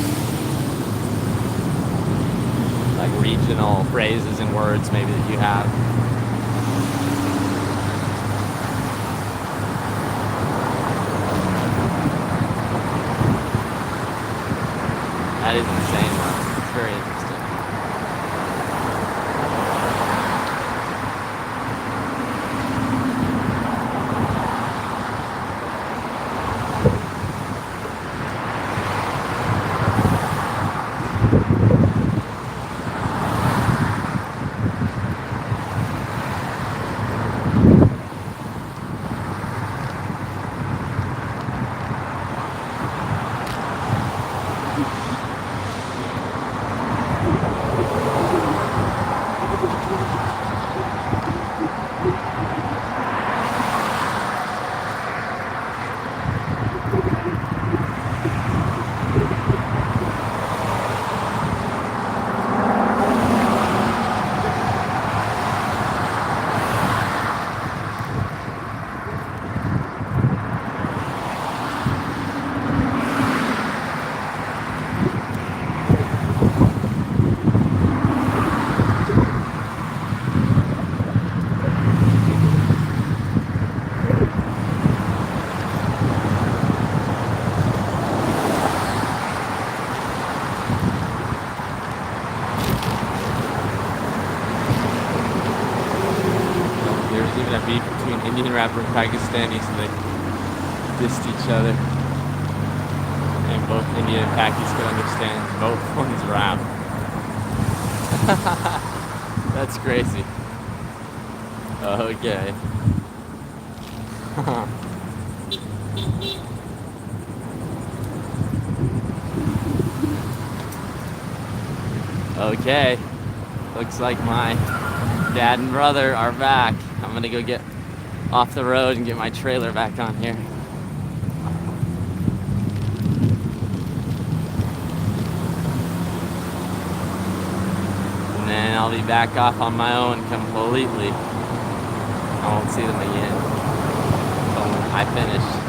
Like regional phrases and words maybe that you have. That is insane, though. It's very interesting. There's even a beef between Indian rapper and Pakistanis, and they dissed each other. And both India and Pakis could understand both ones rap. That's crazy. Okay. Okay. Looks like my dad and brother are back. I'm gonna go get off the road and get my trailer back on here. And then I'll be back off on my own completely. I won't see them again until I finish.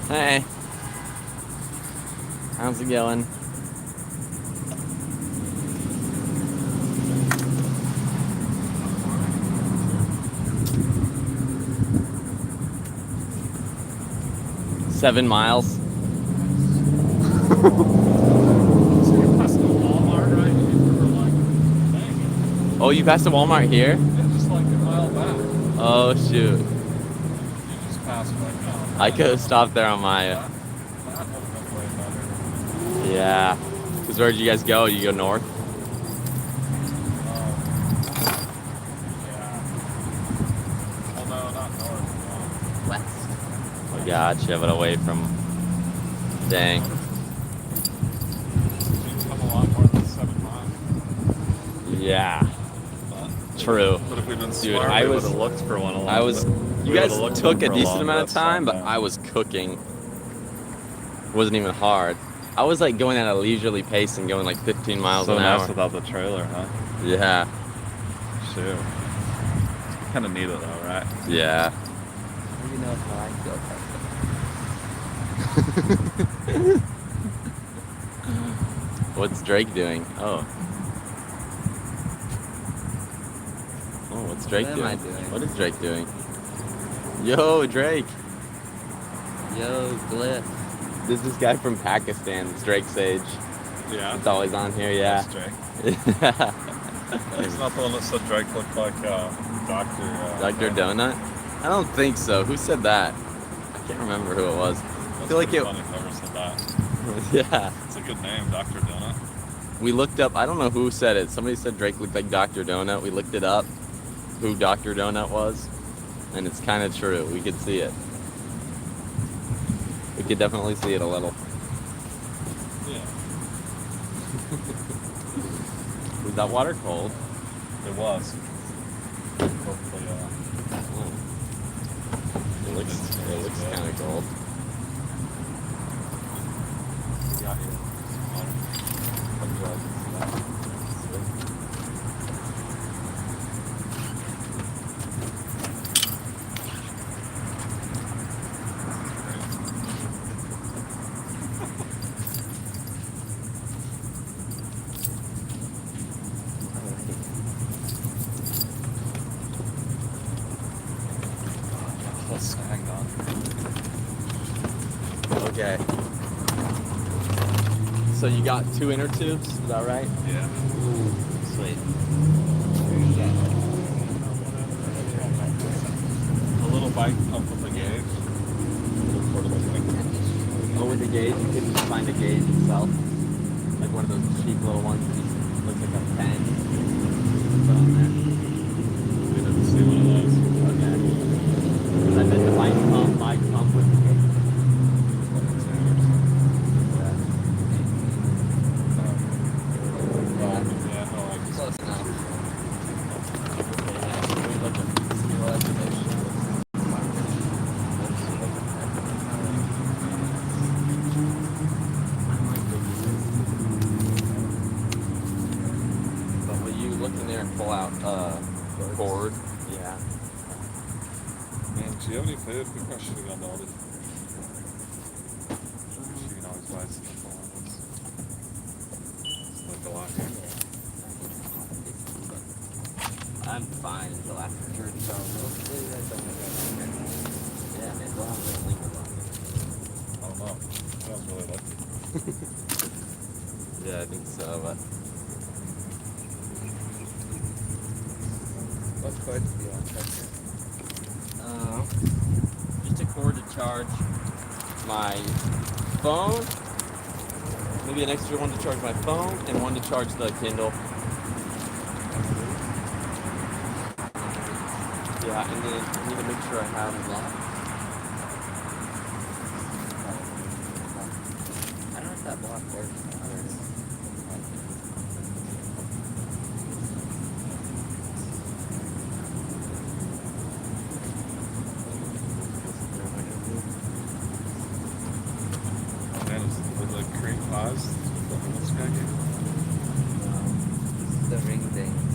Hey, how's it going? 7 miles. So you passed the Walmart right here for like, dang. Oh, you passed the Walmart here? Yeah, just like a mile back. Oh shoot. You just passed right now. I could have stopped there on my. That would have been way better. Yeah. Cause where'd you guys go? You go north? Yeah. Well, no, not north. West. Gotcha, but away from. Dang. You come a lot more than 7 miles. Yeah. But, True. but if we'd been Dude, smart, I we was- would have looked for one a lot. I was. You We guys would've looked took for a a decent long amount of bit, time, but yeah. I was cooking. It wasn't even hard. I was like going at a leisurely pace and going like 15 miles So an nice hour. without the trailer, huh? Yeah. Shoot. Kind of need it though, right? Yeah. You know how I feel about What's Drake doing? Oh. Oh, what's Drake What am doing? I doing? What is Drake doing? Yo, Drake. Yo, Glyph. This is this guy from Pakistan. It's Drake's age. Yeah. It's always on here, yeah. That's Drake. He's not the one that said Drake looked like Dr. Dr. Donut? I don't think so. Who said that? I can't remember who it was. I feel like it. Funny whoever said that. Yeah. It's a good name, Dr. Donut. We looked up. I don't know who said it. Somebody said Drake looked like Dr. Donut. We looked it up. Who Dr. Donut was, and it's kind of true. We could see it. We could definitely see it a little. Yeah. Was that water cold? It was. Hopefully, It looks kind of cold. got here. Let's hang on. Okay. So you got 2 inner tubes, is that right? Yeah. Sweet. A little bike pump with a gauge. Oh, with the gauge, you couldn't just find a gauge itself? Like one of those cheap little ones that just looks like a pen. Put on there. We didn't see one of those. Okay. And then the bike pump with the gauge. Yeah, no, like Close enough. But will you look in there and pull out cord? Yeah. man, do you have any food? We probably should have gone to Aldi. You can always buy some ones. It's like a lot. I'm fine until after church, so yeah, man, don't have to linger long. I don't know. That was really lucky. Yeah, I think so, but What cord do you want to just a cord to charge my phone, maybe an extra one to charge my phone, and one to charge the Kindle. Yeah, and then I need to make sure I have that. I don't know if that block works. Oh man, it's the cream pies. What's guy gave? The ring things.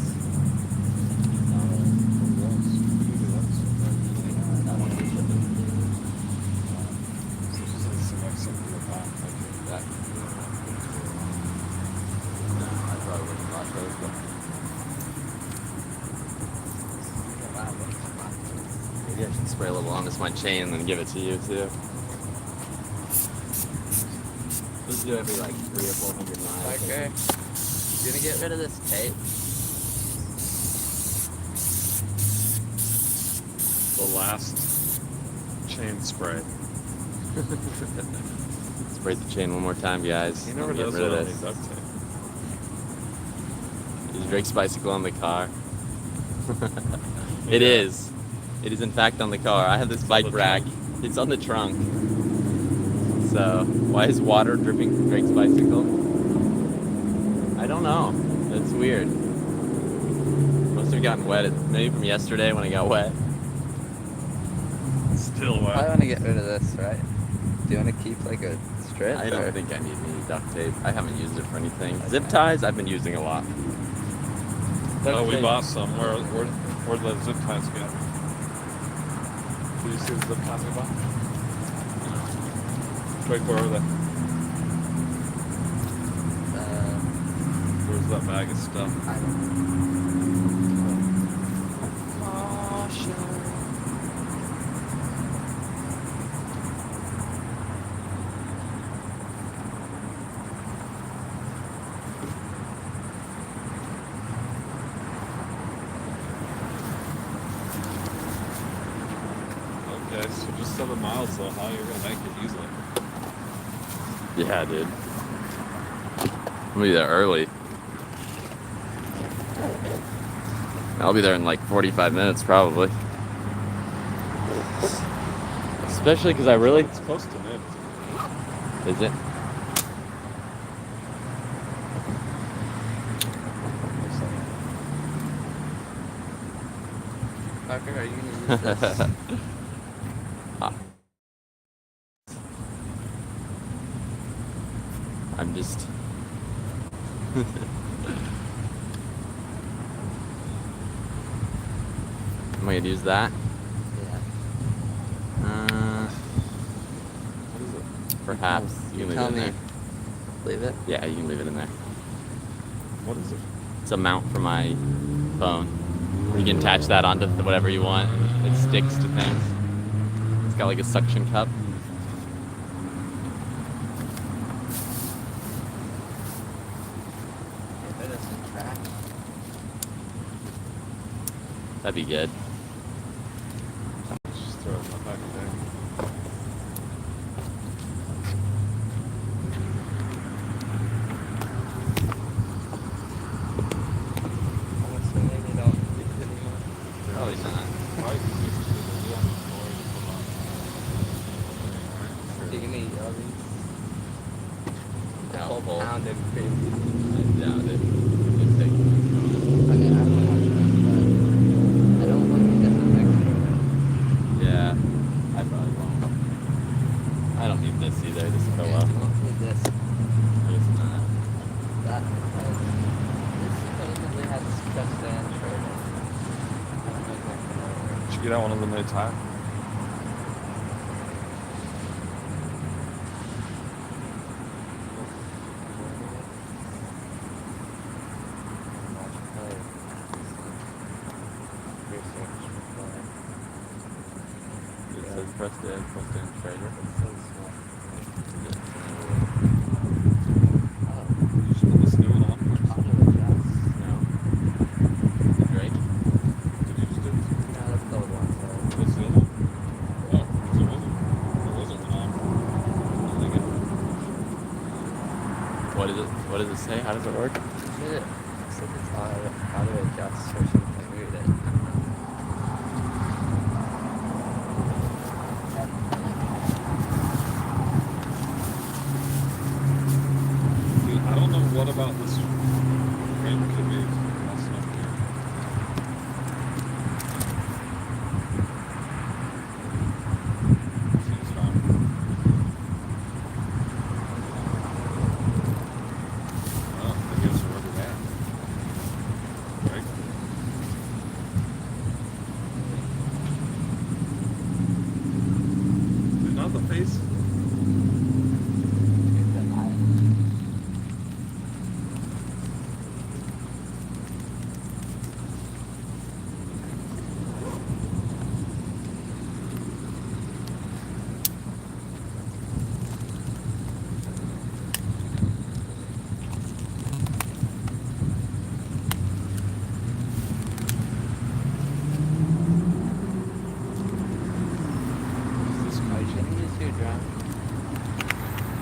So it's just like some like something to buy. That. No, I probably wouldn't watch those, but maybe I should spray a little on this my chain and then give it to you too. Let's do every like 300 or 400 miles. Fucker. You gonna get rid of this tape? The last chain spray. Spray the chain one more time, guys. He never Get does rid of what I this. need duct tape. Is Drake's bicycle on the car? Yeah. It is. It is in fact on the car. I have this on bike the rack. trunk. It's on the trunk. So, why is water dripping from Drake's bicycle? I don't know. That's weird. Must have gotten wet. Maybe from yesterday when it got wet. Still I wet. want to get rid of this, right? Do you want to keep like a strip? I or- don't think I need any duct tape. I haven't used it for anything. Zip ties, I've been using a lot. Oh, we bought some. Where'd the zip ties go? Did you see the zip ties we bought? Wait, where are they? Where's that bag of stuff? I don't Okay, so just 7 miles though, huh? You're gonna make it easily. Yeah, dude. I'll be there early. I'll be there in like 45 minutes probably. Especially because I really... It's close to mid. Is it? Fucker, are you gonna use this? Ah. I'm just... Am I gonna use that? Yeah. What is it? Perhaps. You can leave it tell in me. there. Leave it? Yeah, you can leave it in there. What is it? It's a mount for my phone. You can attach that onto whatever you want. It sticks to things. It's got like a suction cup. Get rid of some trash. That'd be good. Just throw it in the back of there. Honestly, maybe don't use it anymore. Probably not. Why is it used to the wheel or you put on? You're gonna eat all these? Doubtful. Pound and cream. I doubt it. It's like, I mean, I don't want to, but I don't want to get the extra. yeah, I probably won't. I don't need this either, this Yeah, pillow. you won't need this. It's not. That because this supposedly has just an shirt. Did you get out one of the new tire? It says press in treasure. You just put this new one on first. No. Drake? Did you just do this? What's the other one? Oh, there wasn't one on. I think What is it? What does it say? How does it work? Looks like it's auto adjust or something weird. I don't know. Dude, I don't know what about this frame could be messing up here. Seems fine. Oh, maybe it's a rubber band. Right? Dude, not the face.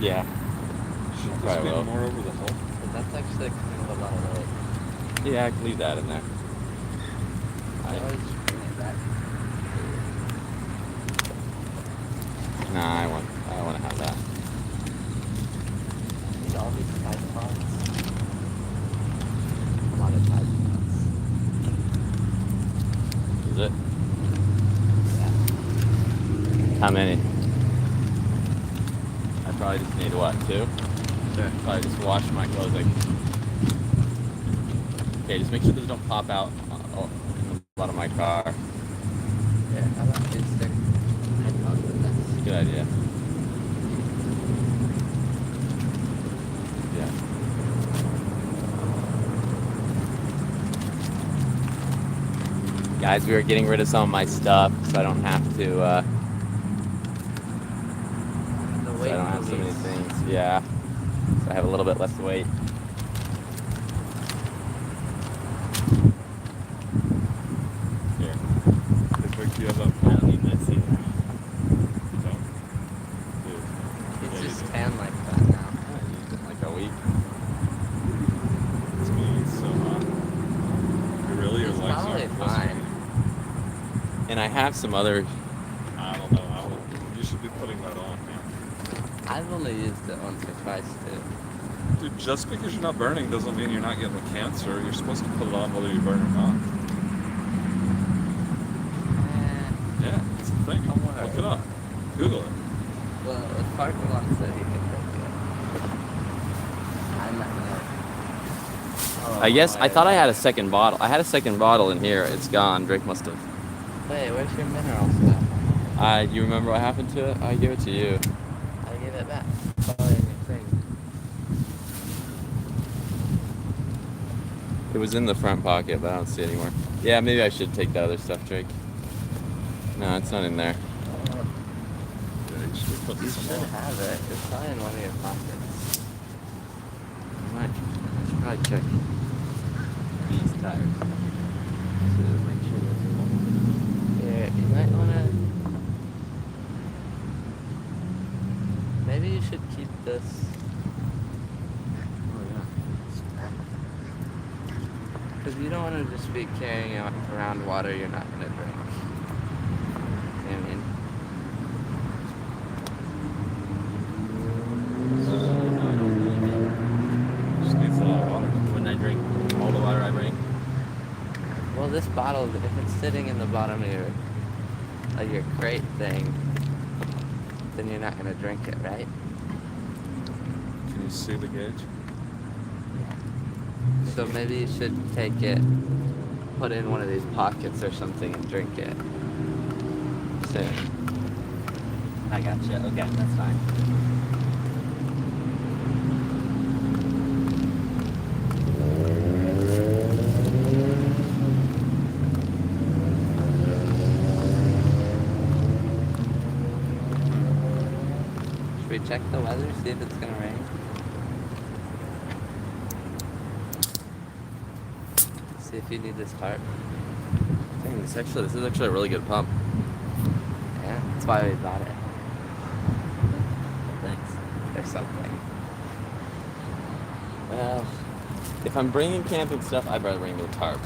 Yeah. Should this Probably be will. more over the hull? But that's actually kind of a lot of weight. Yeah, I can leave that in there. I always bring it back. Nah, I want to have that. Need all these Tide Pods. A lot of Tide Pods. Is it? Yeah. How many? I probably just need what, 2? Sure. Probably just wash my clothes like. Okay, just make sure those don't pop out in the bottom of my car. Yeah, how about you stick Tide Pods in this? Good idea. Yeah. Guys, we are getting rid of some of my stuff so I don't have to. The So I weight don't have so many release. things. Yeah. So I have a little bit less weight. Here. If you have that I don't need this either. don't. Dude. It's Yeah, just you do. tan like that now. I used it in like a week. It's me, it's so hot. Really, your It's legs probably aren't fine. And I have some other. I don't know. You should be putting that on, man. I've only used it once or twice too. Dude, just because you're not burning doesn't mean you're not getting the cancer. You're supposed to put it on whether you burn or not. Yeah, it's a thing. Don't worry. Look it up. Google it. Well, if Parker wants it, he can take it. I'm not gonna. I guess I thought I had a second bottle. I had a second bottle in here. It's gone. Drake must have. Wait, where's your mineral stuff? You remember what happened to it? I gave it to you. I gave it back. Probably in your thing. It was in the front pocket, but I don't see it anymore. Yeah, maybe I should take the other stuff, Drake. No, it's not in there. Yeah, you should be putting You some should on. have it. It's probably in one of your pockets. I should probably check these tires. So make sure those are all. Here, you might wanna. Maybe you should keep this. Oh yeah. Because you don't want to just be carrying around water you're not going to drink. You know what I mean? Just needs a lot of water. Wouldn't I drink all the water I bring? Well, this bottle, if it's sitting in the bottom of your crate thing, then you're not going to drink it, right? Can you see the gauge? So maybe you should take it, put it in one of these pockets or something and drink it soon. I gotcha. Okay, that's fine. Should we check the weather, see if it's going to rain? See if you need this tarp. Dang, this is actually a really good pump. Yeah, that's why we bought it. Thanks. Or something. Well, if I'm bringing camping stuff, I'd rather bring the tarp.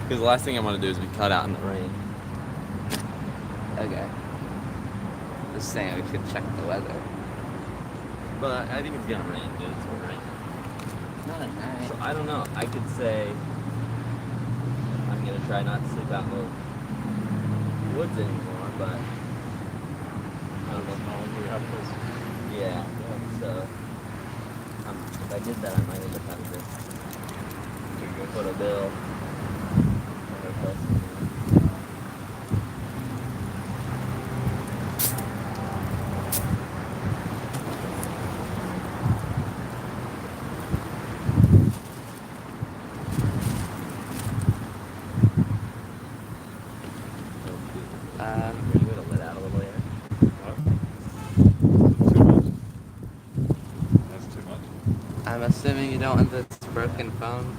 Because the last thing I want to do is be cut out in the rain. Okay. Just saying we should check the weather. But I think it's gonna rain, dude. It's gonna rain. Not at night. So I don't know. I could say I'm gonna try not to sleep out in the woods anymore, but I don't know how long we have this. Yeah. So if I did that, I might end up having to go put a bill. Are you gonna let out a little air? What? Too much? That's too much? I'm assuming you don't want this broken phone.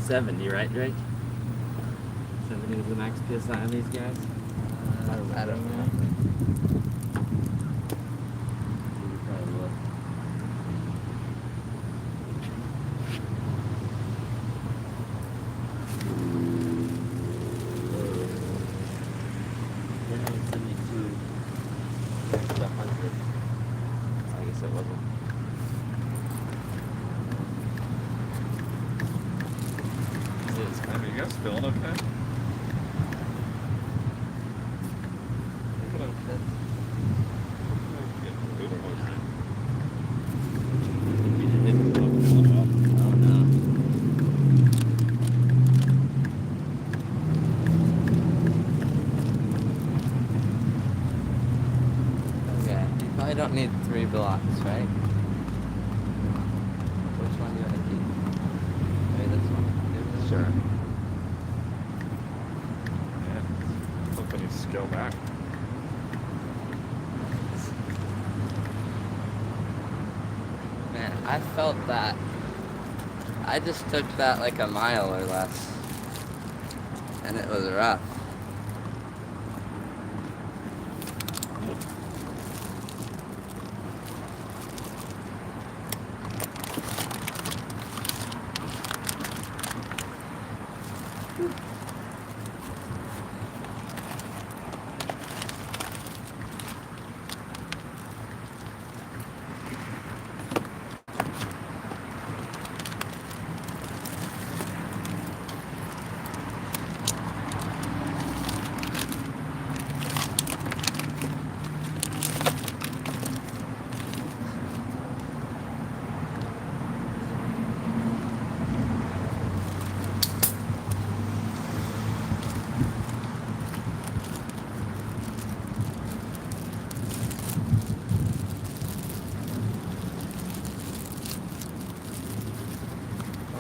70, right, Drake? 70 is the max PSI on these guys? I don't know. You probably will. They're having 72 back to 100. I guess it wasn't. Are you guys feeling okay? Okay, you probably don't need 3 blocks, right? Which one do you want to keep? Maybe this one? Sure. Yeah. Hoping you scale back. Man, I felt that. I just took that like a mile or less. And it was rough.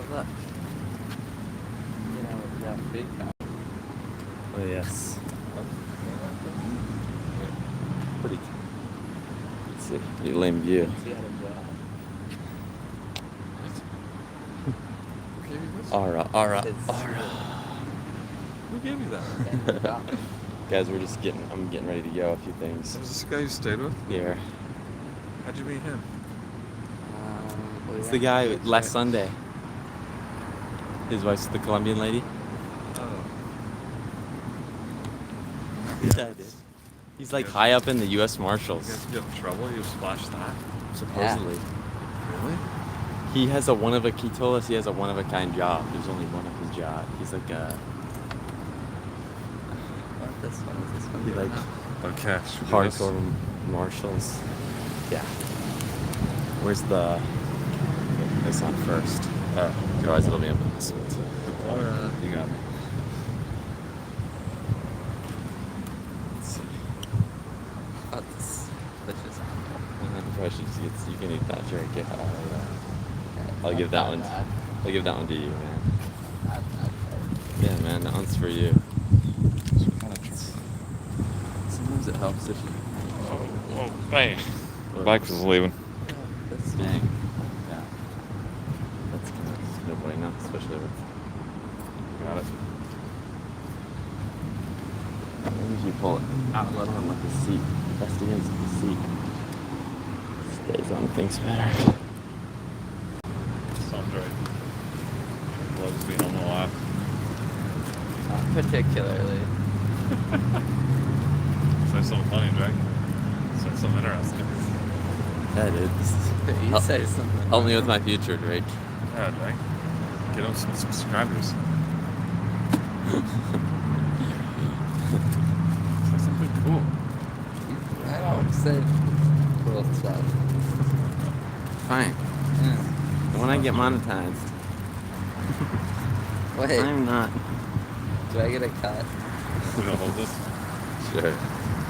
Look. Yeah, with that big guy. Oh, yes. Pretty. Let's see. Pretty lame view. He had a job. Who gave you this? Aura. Who gave you that? Guys, I'm getting ready to go. A few Is things. this the guy you stayed with? Here. How'd you meet him? It's the guy last Sunday. His wife's the Colombian lady. Oh. Yeah, dude. He's like high up in the U.S. You Marshals, guys get in trouble? You splashed that? supposedly. Really? He told us he has a one-of-a-kind job. There's only one of his job. He's like What this one? Is this one? He doing like now? Okay. should we do this? hardcore marshals. Yeah. Where's this on first? Otherwise it'll be impossible. You got me. Let's see. Oh, this is Probably should just you can eat that, Drake. Yeah, I'll give that one. I'll give that one to you, man. Yeah, man, that one's for you. Sometimes it helps if you. Oh, bang. Bike is leaving. Dang. Yeah. That's kind of no bueno, especially with. Got it. Maybe if you pull it out a little and let the seat rest against the seat. Stays on things better. Sounds right. Loves being on the lap. Not particularly. Say something funny, Drake. Say something interesting. Yeah, dude. You say something. Help me with my future, Drake. Yeah, Drake. Get him some subscribers. Say something cool. I don't say cool stuff. Fine. When I get monetized, Wait, I'm not. do I get a cut? You gonna hold this? Sure. Do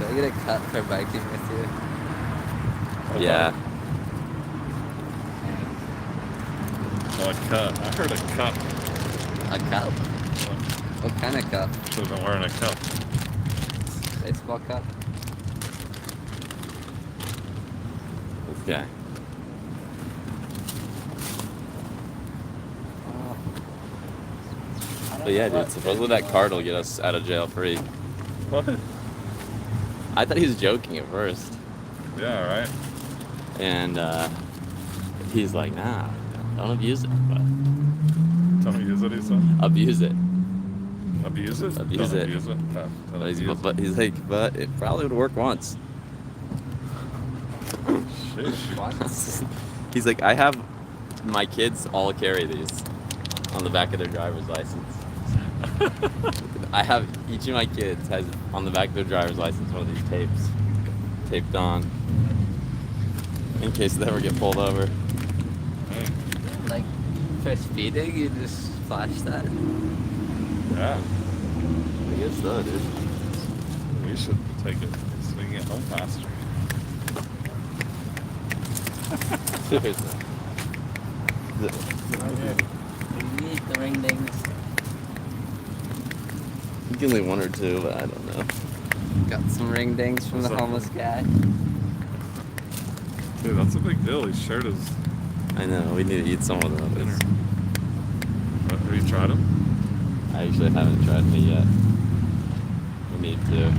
I get a cut for biking with you? Yeah. Oh, a cup. I heard a cup. A cup? What kind of cup? Should have been wearing a cup. Baseball cup? This guy. Oh, But yeah, dude, supposedly that card will get us out of jail free. What? I thought he was joking at first. Yeah, right. And he's like, nah, don't abuse it. But Don't use it, he said. abuse it. Abuse it? Abuse Don't it. abuse it. No, don't But he's, abuse but he's like, but it probably would work once. it. Sheesh. He's like, I have my kids all carry these on the back of their driver's license. I have each of my kids has on the back of their driver's license one of these tapes taped on in case they ever get pulled over. Hey, Like, for speeding, you just flash that. yeah, I guess so, dude. we should take it so we can get home faster. Seriously. You need the ring dings. You can leave one or two, but I don't know. Got some ring dings from the What's up? homeless guy. Dude, that's a big deal. He shared his I know, we need to eat some of those. dinner. Have you tried them? I actually haven't tried me yet. We need to.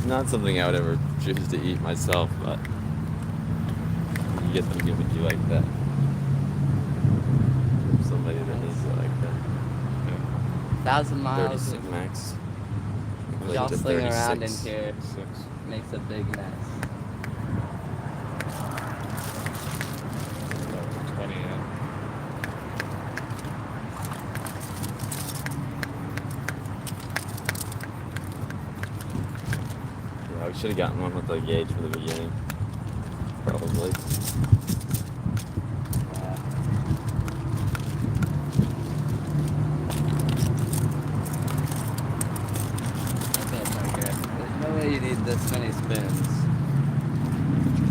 Not something I would ever choose to eat myself, but you get them given to you like that. From somebody that needs it like that. 1,000 miles 36 of max. Like to jostling around in 36. here 6. makes a big mess. 20 in. Yeah, we should have gotten one with the gauge from the beginning. Probably. Okay, Parker. There's no way you need this many spoons.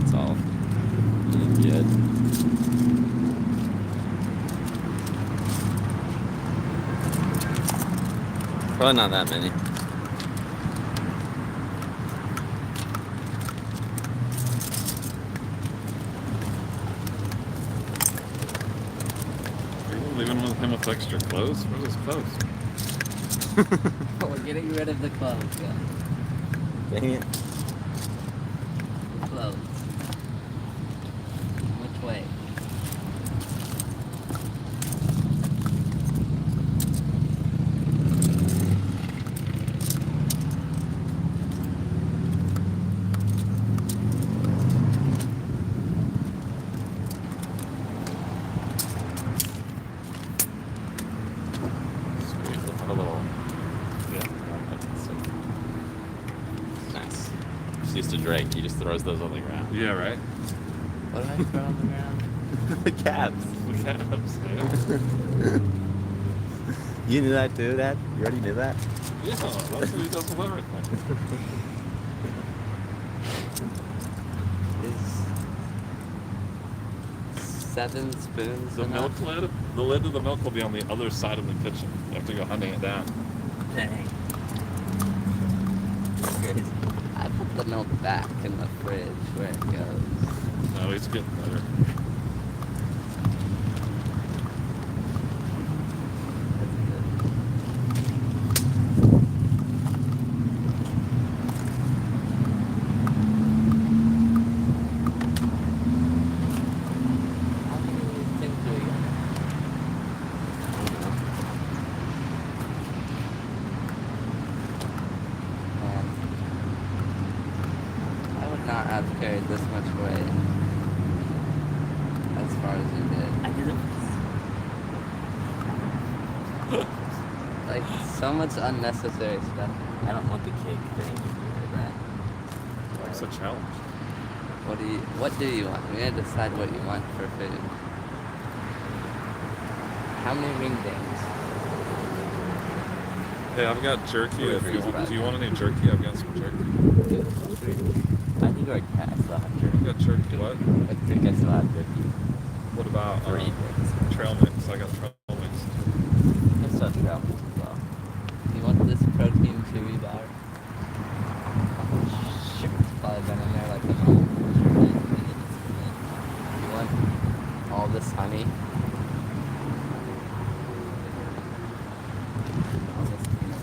It's all good. Probably not that many. Are you leaving with him with extra clothes? Where's his clothes? We're getting rid of the clothes, yeah. Dang it. The clothes. Which way? Sweet. Let's have a little. Yeah. Nice. Just used to drink. He just throws those on the ground. Yeah, right? What do I throw on the ground? The caps. The cabs, yeah. You knew that too, Dad? You already knew that? Yeah, that's what he does with everything. Is 7 spoons The milk enough? lid, the lid of the milk will be on the other side of the kitchen. You have to go hunting it down. Dang. Crazy. I put the milk back in the fridge where it goes. No, he's getting better. How many of these things do we got? Man, I would not have carried this much weight as far as you did. I did it. Like, so much unnecessary stuff. I don't want the cake thing. It's a challenge. What do you want? We gotta decide what you want for food. How many ring dings? Hey, I've got jerky. Wait If for you, your do you want any jerky? I've got some jerky. I think our cats will have I've got jerky. What? I think I still have jerky. What about 3 things. trail mix? I got trail mix. I still have travel as well. You want this protein chewy bar? Sure. It's probably been in there like a month. You want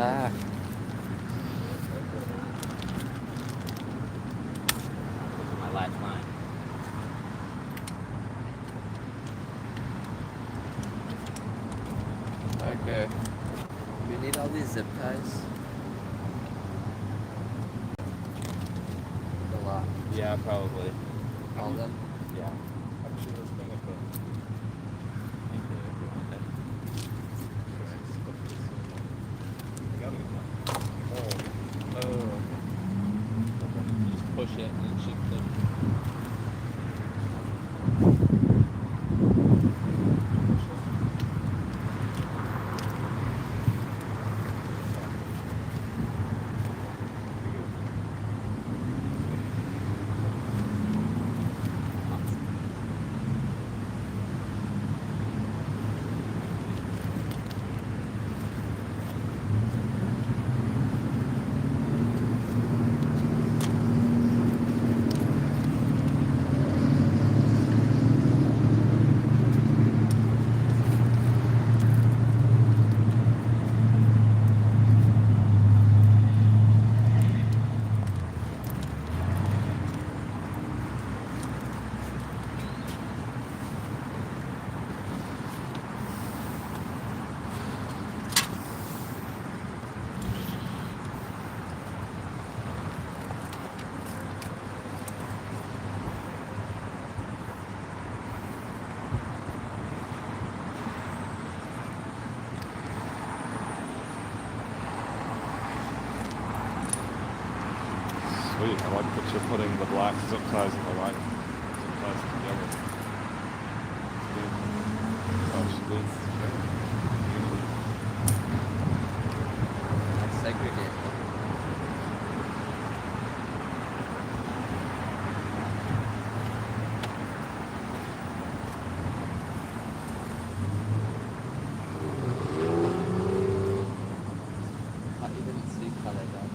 Ah. Those are my lifeline. Okay. Do you need all these zip ties? A lot. Yeah, probably. All of them? Yeah. I'm sure this thing with the. Oh. Just push it and it should click. Sweet, I like that you're putting the black zip ties and the white zip ties together. It's good. Oh, sweet. I segregate them. Thought you didn't see color though.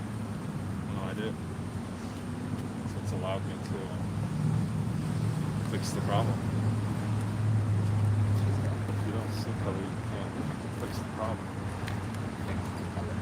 No, I did. So it's allowed me to fix the problem. If you don't see color, you can't fix the problem. Fix the color.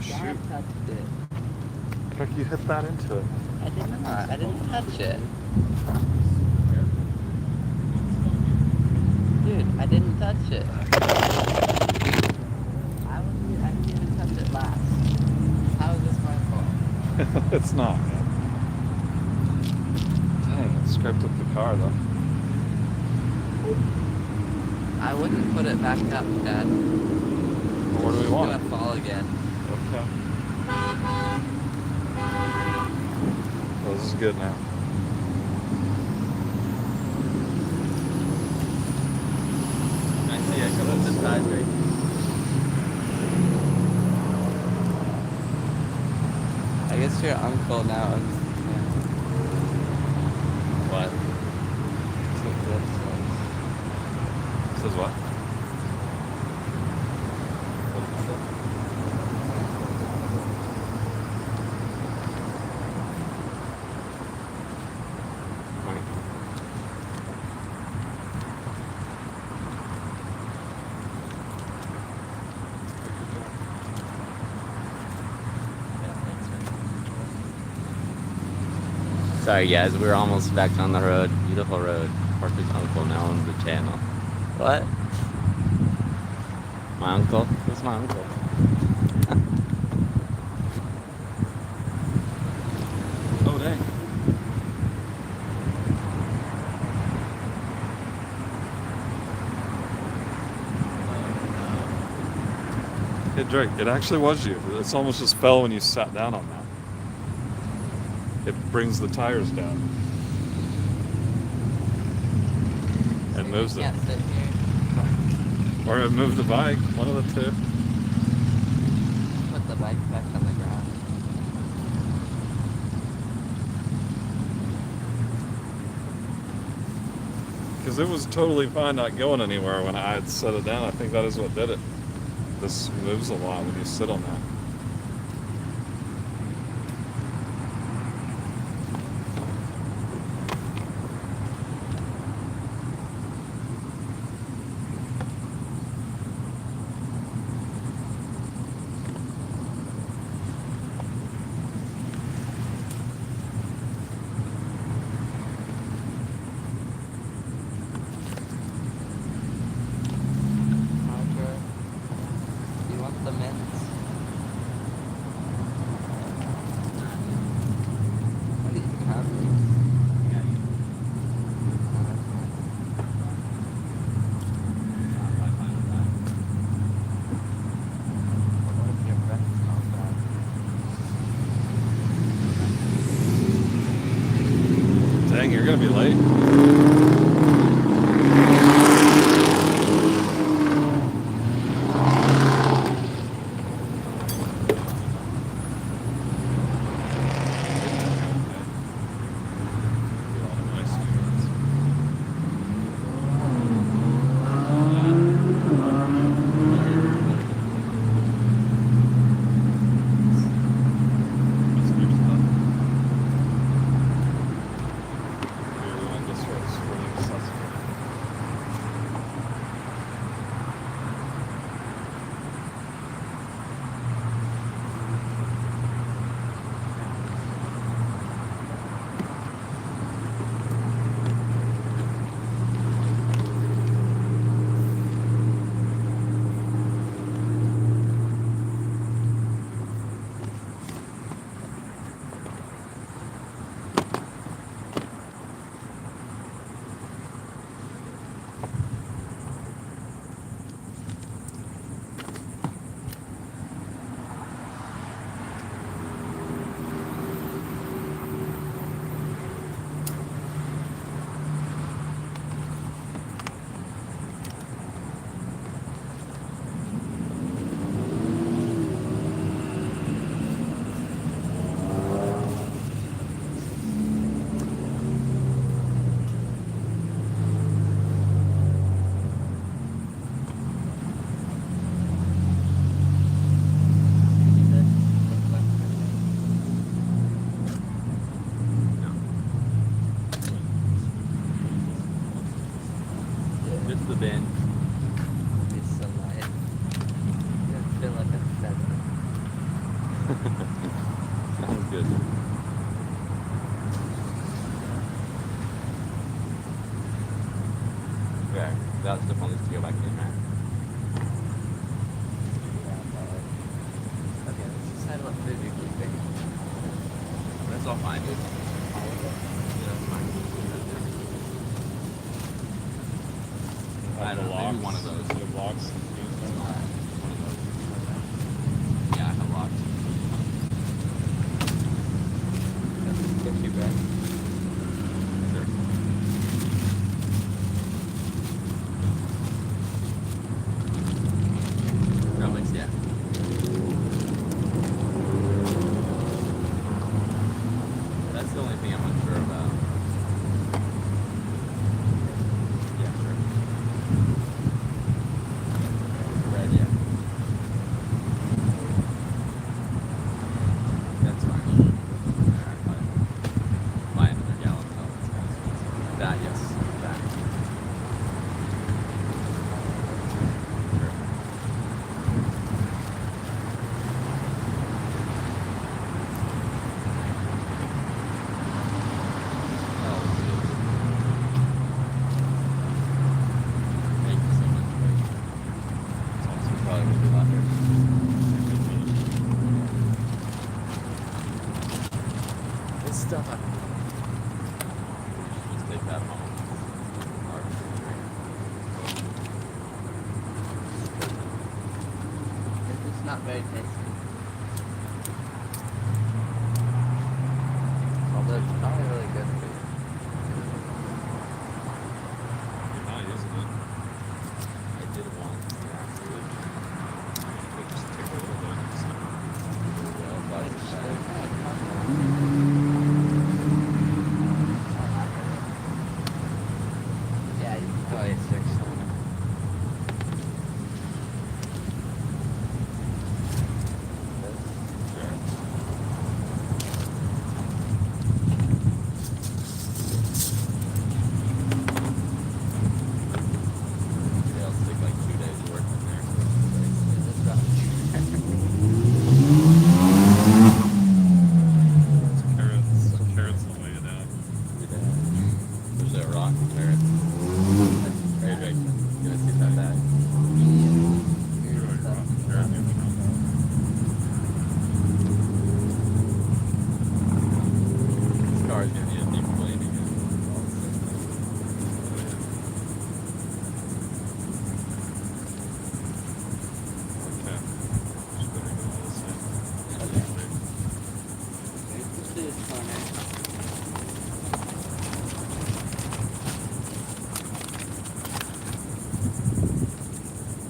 Shoot. I touched it. Look, you hit that into it. I did not. I didn't touch it. Dude, I didn't touch it. I didn't even touch it last. How is this my fault? It's not, man. Dang, it scraped up the car, though. I wouldn't put it back up, Dad. Well, what do we It's want? gonna fall again. Okay. Well, this is good now. I see a couple of zip ties right. I guess your uncle now owns What? Says what? Sorry guys, we're almost back on the road. Beautiful road. Parker's uncle now owns the channel. What? My uncle? Who's my uncle? Oh, dang. Hey, Drake, it actually was you. It's almost just fell when you sat down on that. It brings the tires down. And moves them. Can't sit here. Or move the bike, one of the two. Put the bike back on the ground. Because it was totally fine not going anywhere when I had set it down. I think that is what did it. This moves a lot when you sit on that. Roger. Do you want the mints? What do you have? What if your breath smells bad? Dang, you're gonna be late. It's the bin. It's so light. I feel like a feather. Sounds good. Okay, that stuff needs to go back in, right? Okay, let's decide what food you're keeping. That's all fine, dude. All of it. Yeah, that's fine. I don't know, maybe one of those. The blocks. One of those. Yeah, I have locked. Get you back. Sure. No, it's, yeah. That's the only thing I'm unsure about. Yeah, sure. Red, yeah. That's fine. Alright, fine. Buy another gallon. Oh, that's nice. That, yes. That. Sure. Oh, shit. Thank you so much, Greg. It's awesome. Probably will be out there. This stuff I just take that home. Or- It's just not very tasty. Although it's probably really good for you. You're not using it. I did once.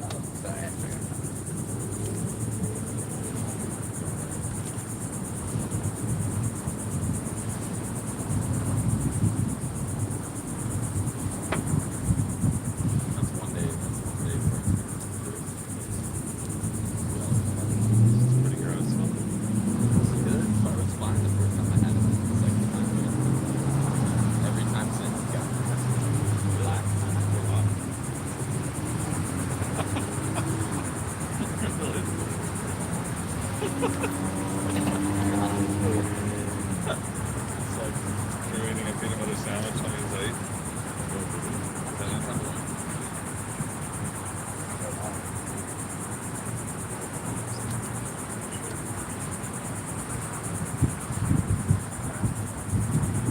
Oh, sorry, I forgot. That's one day. That's one day for It's pretty gross. good. But it was fine the first time I had it. The second time, yeah. Every time since, yeah. Relax. It's like you're eating a peanut butter sandwich on your plate.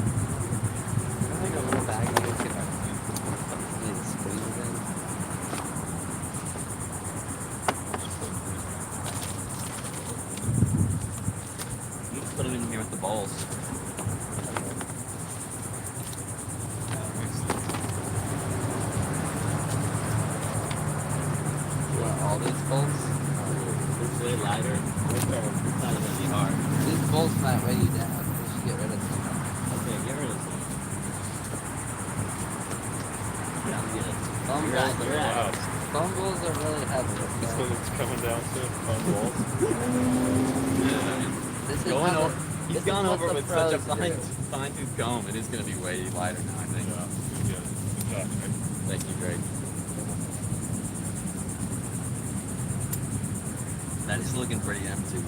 I think a little bag you could need to squeeze it in. You can put it in here with the balls. You want all these bowls? It's way lighter. It's not gonna be hard. These bowls might weigh you down. We should get rid of some. Okay, get rid of some. Sounds good. Foam You're at, bowls you're are, at. foam bowls are really heavy. That's what Okay? it's coming down to on walls. This is Going how over. the- He's this is gone what over the with such a pros do. fine tooth comb. It is gonna be way lighter now, I think. Yeah. Good job, Nick. Thank you, Greg. That is looking pretty empty.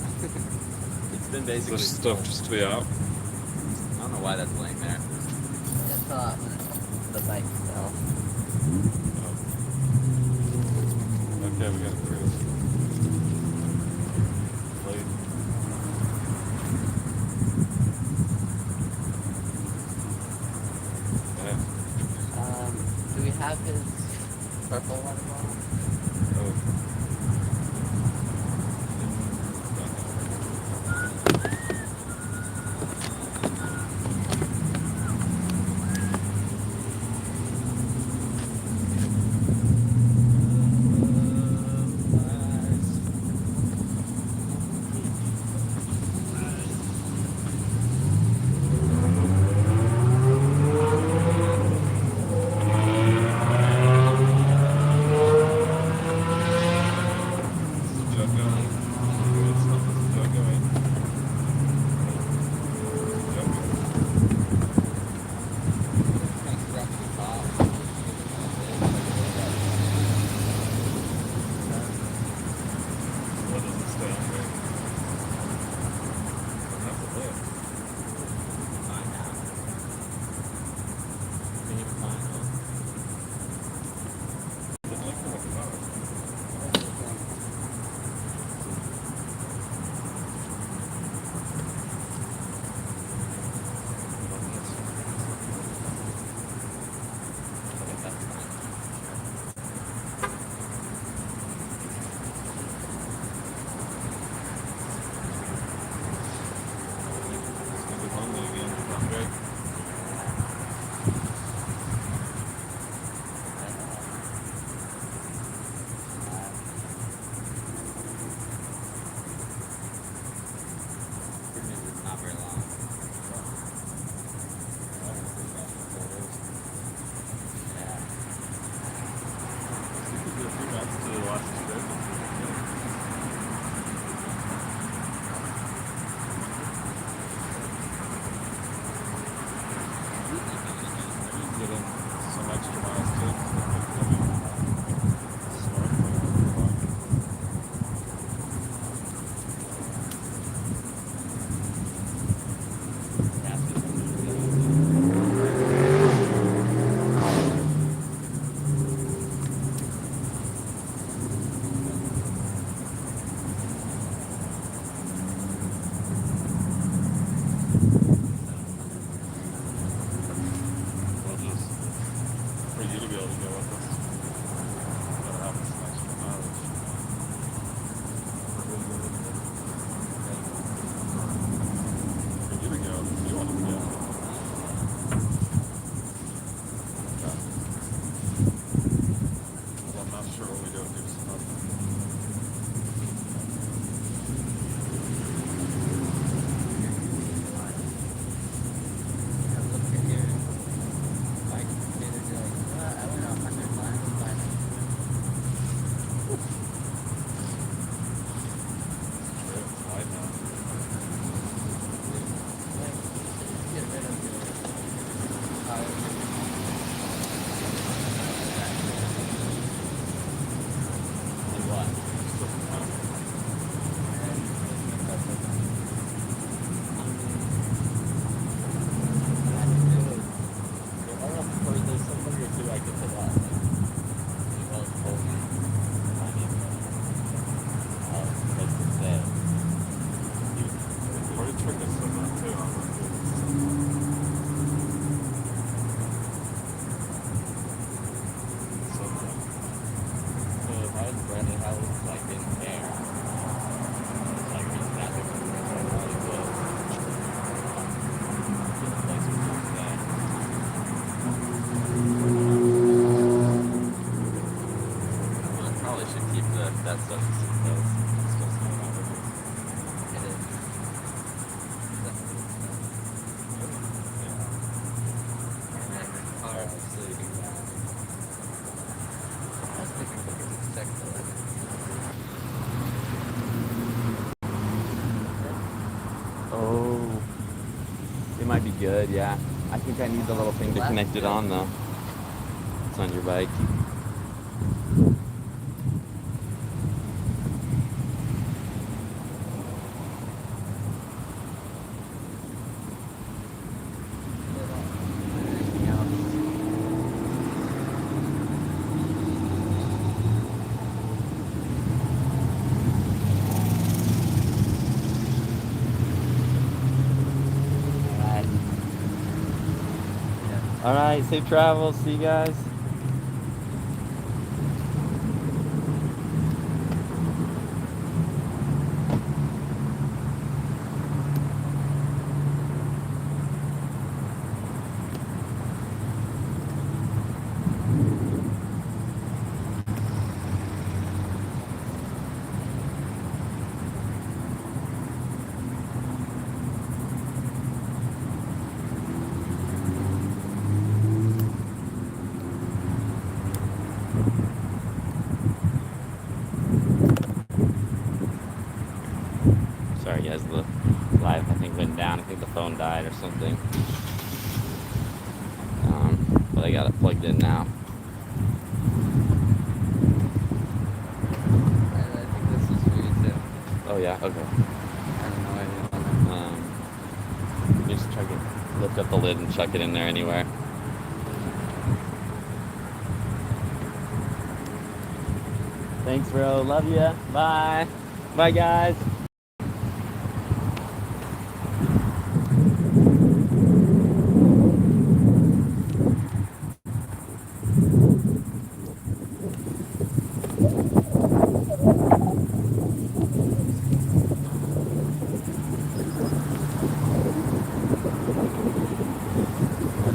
It's been basically. There's stuff full. just to be out. I don't know why that's laying there. It's the bike fell. Okay, we got a cruise. Late. Yeah. Do we have his purple water bottle? Oh. starts to see those. It's just no matter. It is. Definitely so. And then the car absolutely bad. I was thinking we could just check the weather. Oh, it might be good. Yeah, I think I need the little thing to That's connect it good. on though. It's on your bike. Anything else? Alright. Yeah. Alright, safe travels. See you guys. Sorry guys, the live I think went down. I think the phone died or something. But I got it plugged in now. I think this is for you too. Oh yeah, okay. I don't know anyone. Just chuck it, lift up the lid and chuck it in there anywhere. Thanks, bro. Love ya. Bye. Bye, guys.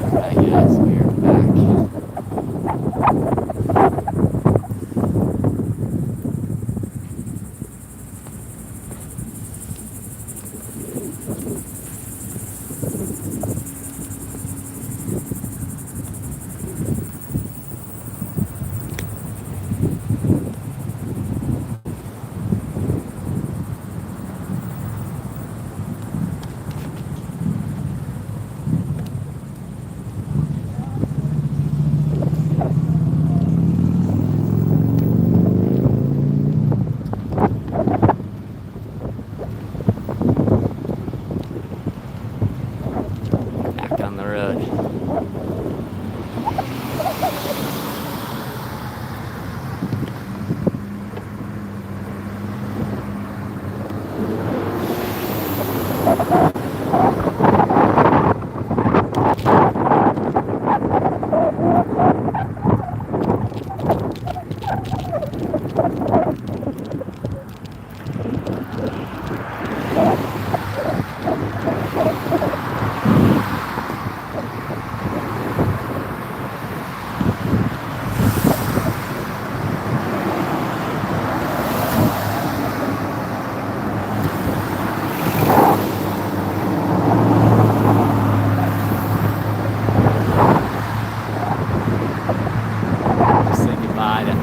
Alright, guys, we are back. Back on the road. Just say goodbye to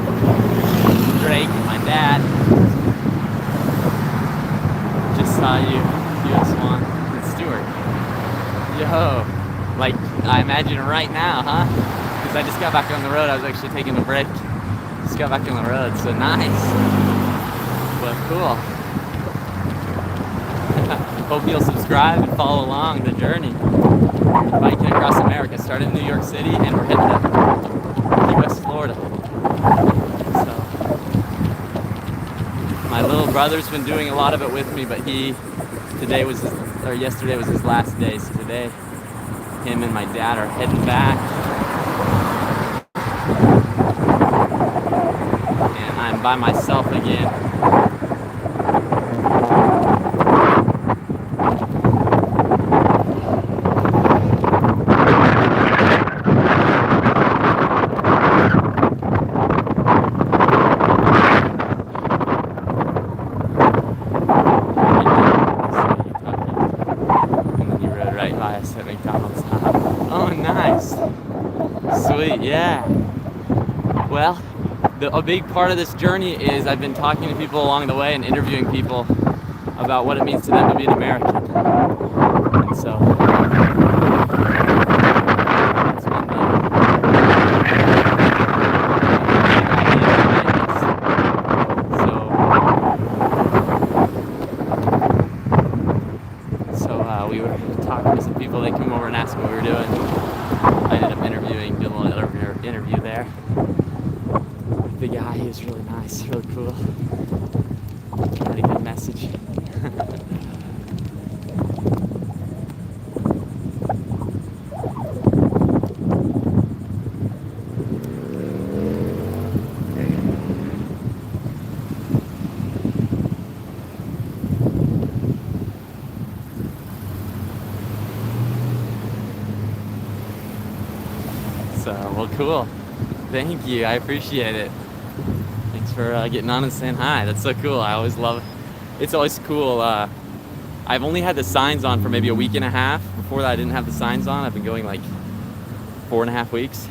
Drake and my dad. Just saw you, US1 and Stewart. Yo, like I imagine right now, huh? Because I just got back on the road. I was actually taking a break. Just got back on the road, so nice. But cool. Hope you'll subscribe and follow along the journey. Biking across America. Started in New York City and we're heading to West Florida. So my little brother's been doing a lot of it with me, but yesterday was his last day. So today, him and my dad are heading back, and I'm by myself again. waiting by us at McDonald's. Oh, nice. Sweet, yeah. Well, a big part of this journey is I've been talking to people along the way and interviewing people about what it means to them to be an American. And so, it's been we were talking to some people. They came over and asked what we were doing. I ended up doing a little interview there. The guy, he was really nice, really cool. Had a good message. So, well, cool. Thank you. I appreciate it. Thanks for getting on and saying hi. That's so cool. I always love. It's always cool. I've only had the signs on for maybe a week and a half. Before that, I didn't have the signs on. I've been going like 4.5 weeks.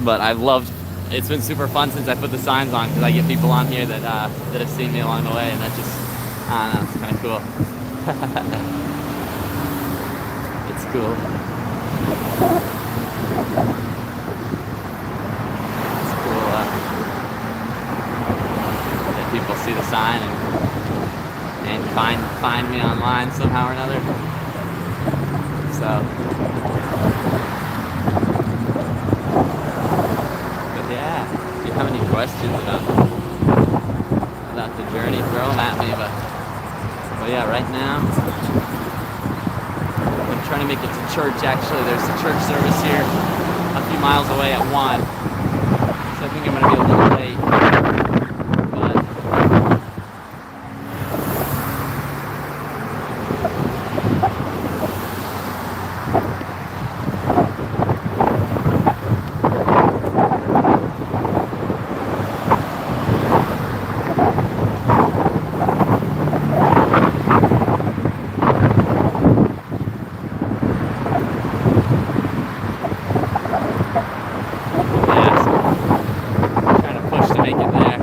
But I've loved. It's been super fun since I put the signs on because I get people on here that have seen me along the way, and that just, I don't know, it's kind of cool. It's cool. It's cool that people see the sign and find me online somehow or another. So, but yeah, if you have any questions about the journey, throw them at me. But yeah, right now I'm trying to make it to church. Actually, there's a church service here a few miles away at 1, so I think I'm gonna be a little late. But yeah, so I'm trying to push to make it there.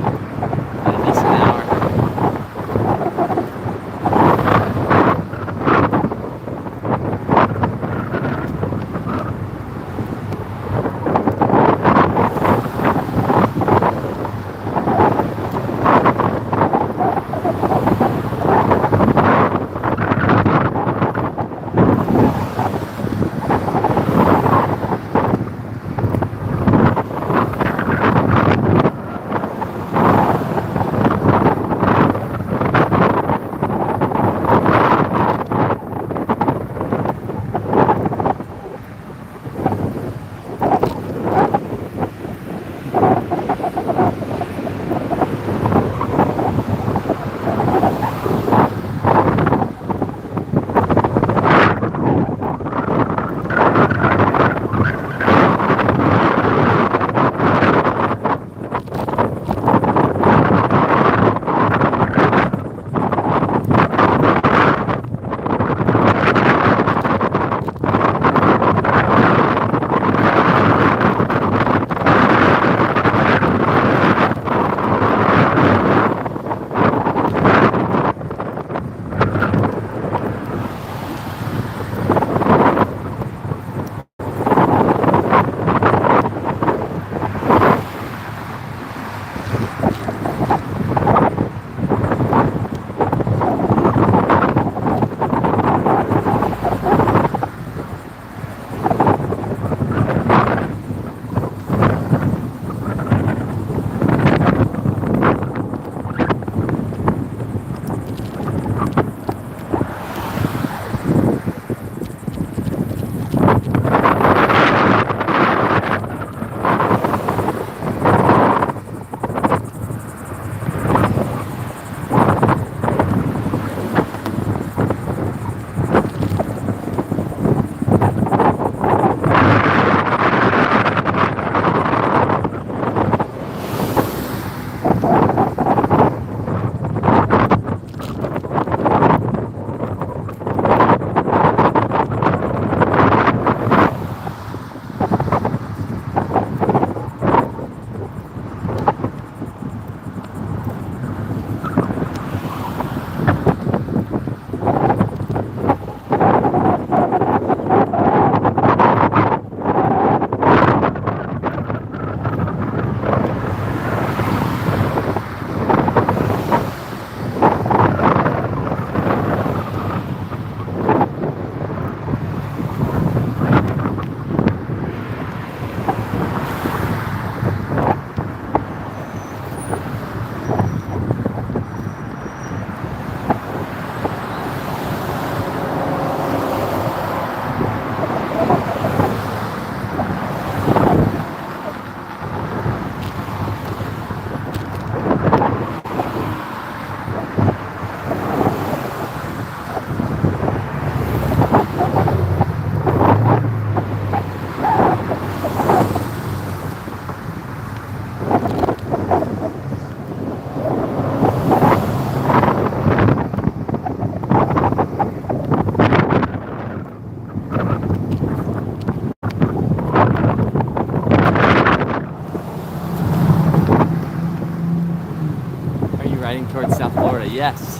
riding towards South Florida, yes.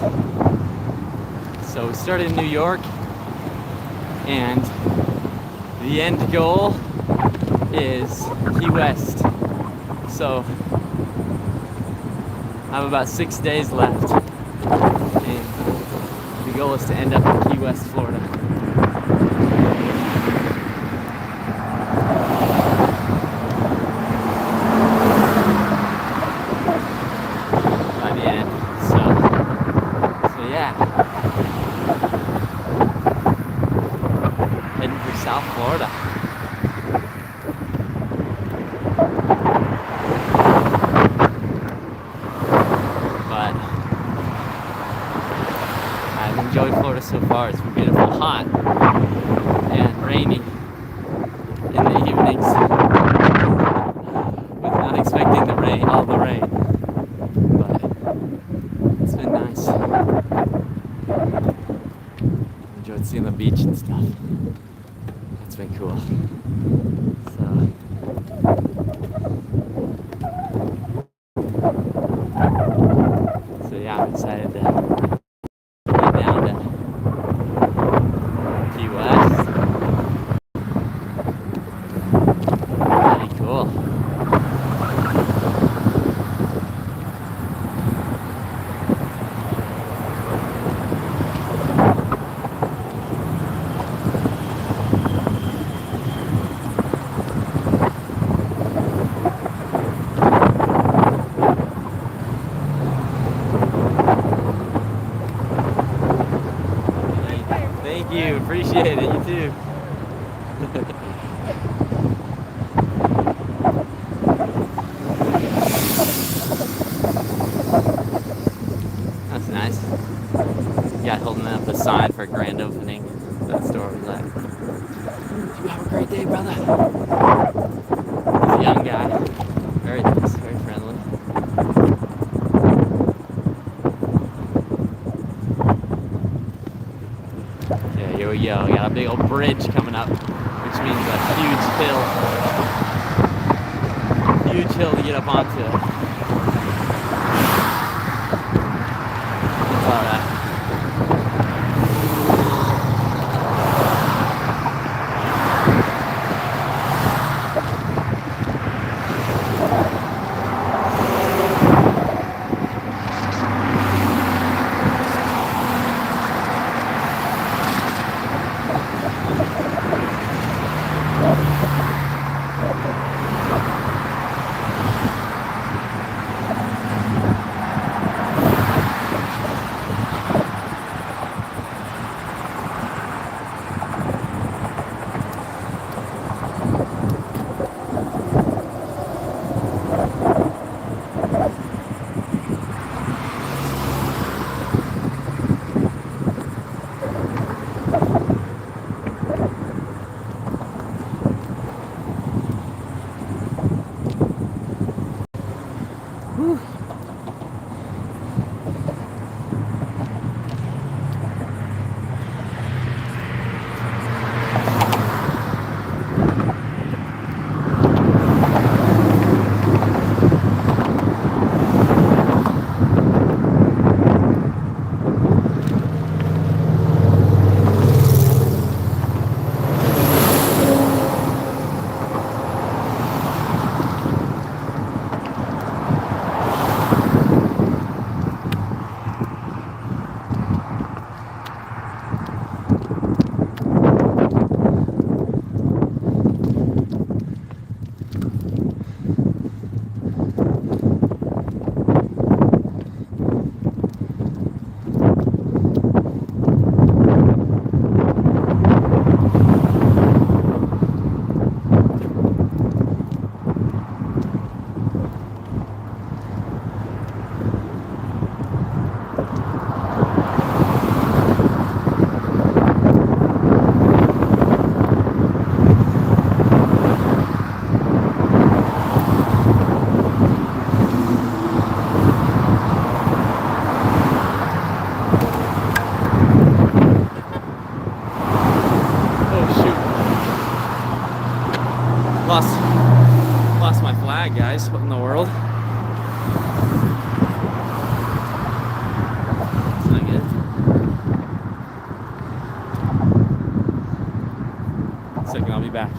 So we started in New York, and the end goal is Key West. So I have about 6 days left, and the goal is to end up in Key West, Florida. By the end. So yeah. Heading for South Florida. But I've enjoyed Florida so far. It's been beautiful, hot, and rainy in the evenings. Was not expecting the rain, all the rain, but it's been nice. Enjoyed seeing the beach and stuff. It's been cool. So yeah, I'm excited to get down to Key West. Pretty cool. Thank you, appreciate it, you too. That's nice. Guy holding up the sign for grand opening. That store was like, you have a great day, brother. He's a young guy. Very nice, very friendly. Okay, here we go. We got a big old bridge coming up, which means a huge hill. Huge hill to get up onto. Alright. Lost my flag, guys. What in the world? second, I'll be back.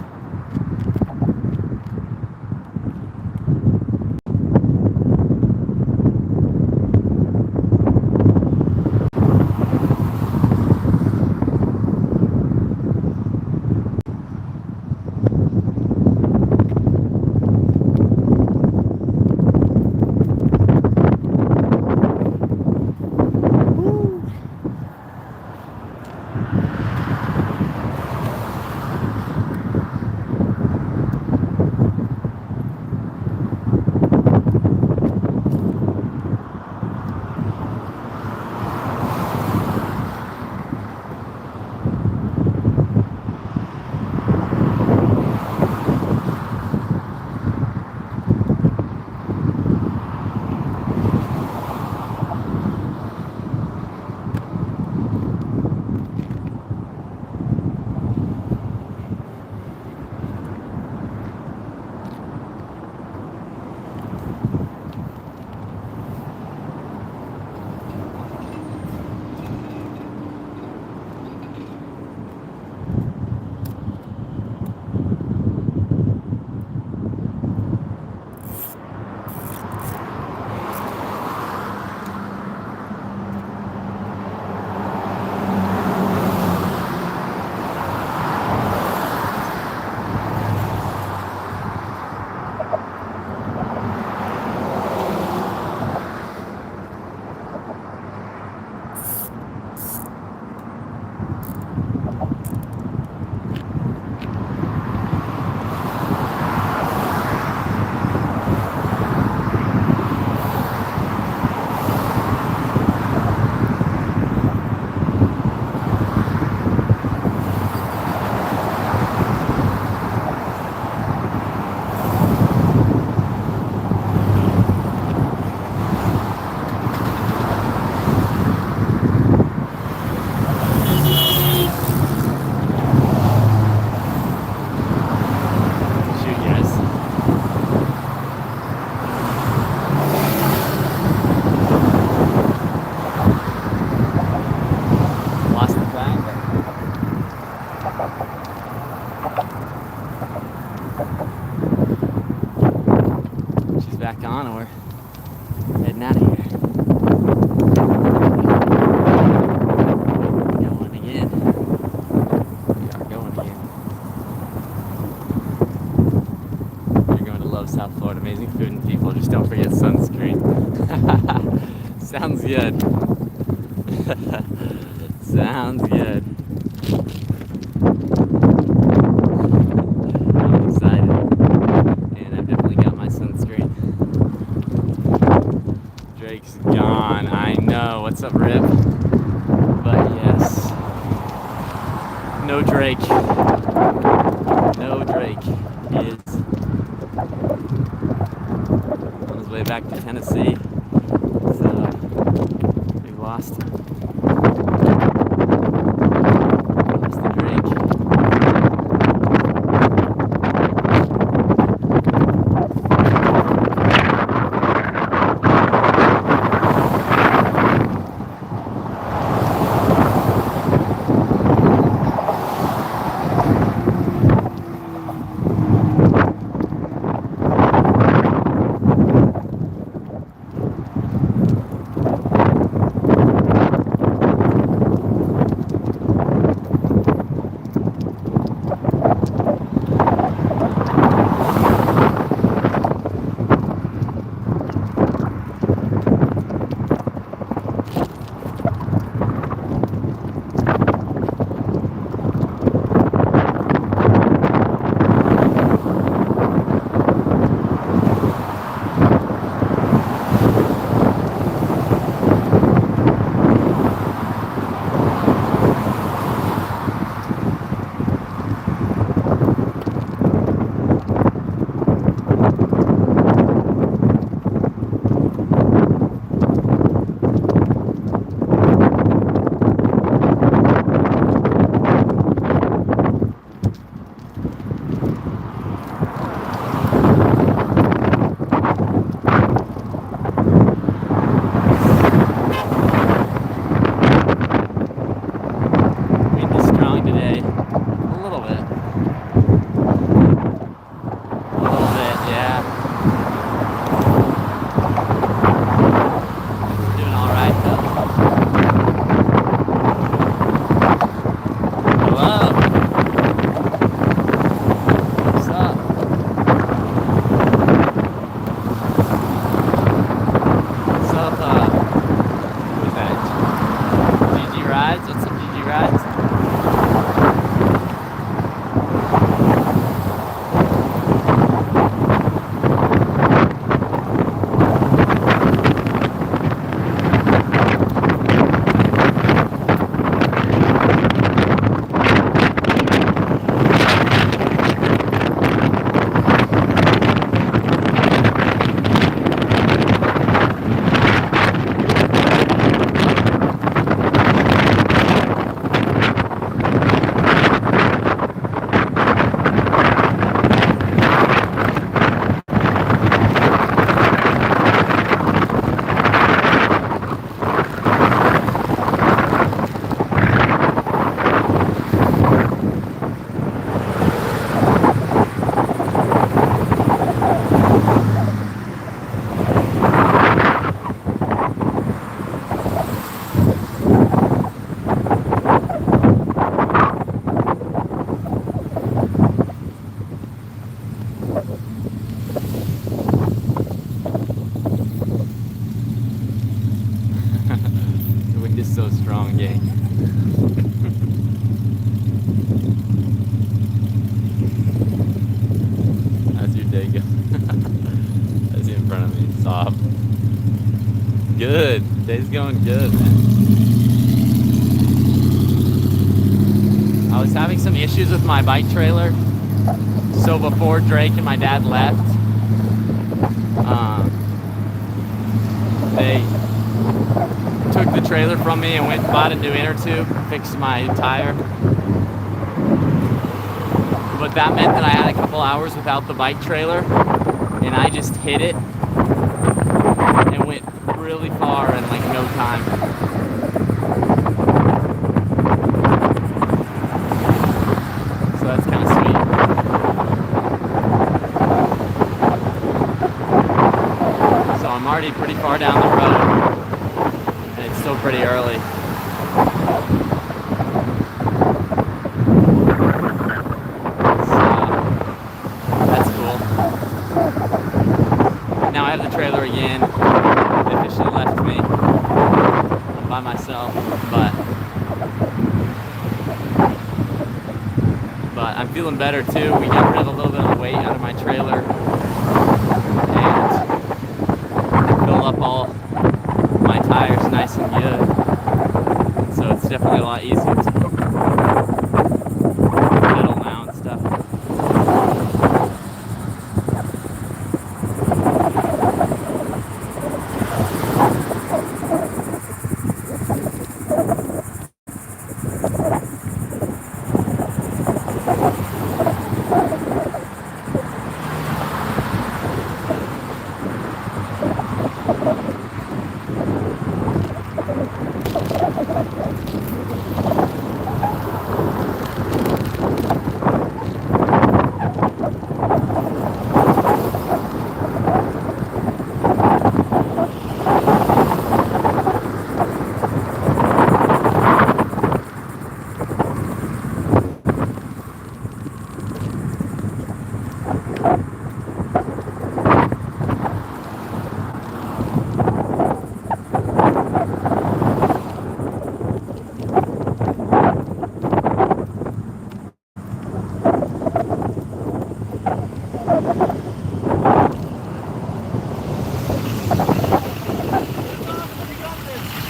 Back on, or we're heading out of here. Going again. We are going again. You're going to love South Florida. Amazing food and people. Just don't forget sunscreen. Sounds good. Sounds good. I'm excited. And I've definitely got my sunscreen. Drake's gone. I know. What's up, Rip? But yes. No Drake. No Drake. He is on his way back to Tennessee. So we lost him. Lost the Drake. Bob? Good. Day's going good, man. I was having some issues with my bike trailer. So before Drake and my dad left, they took the trailer from me and went and bought a new inner tube, fixed my tire. But that meant that I had a couple hours without the bike trailer, and I just hit it and went really far in like no time. So that's kind of sweet. So I'm already pretty far down the road, and it's still pretty early. Now I have the trailer again. They officially left me. I'm by myself, but I'm feeling better too. We got rid of a little bit of the weight out of my trailer and filled up all my tires nice and good. So it's definitely a lot easier to pedal now and stuff.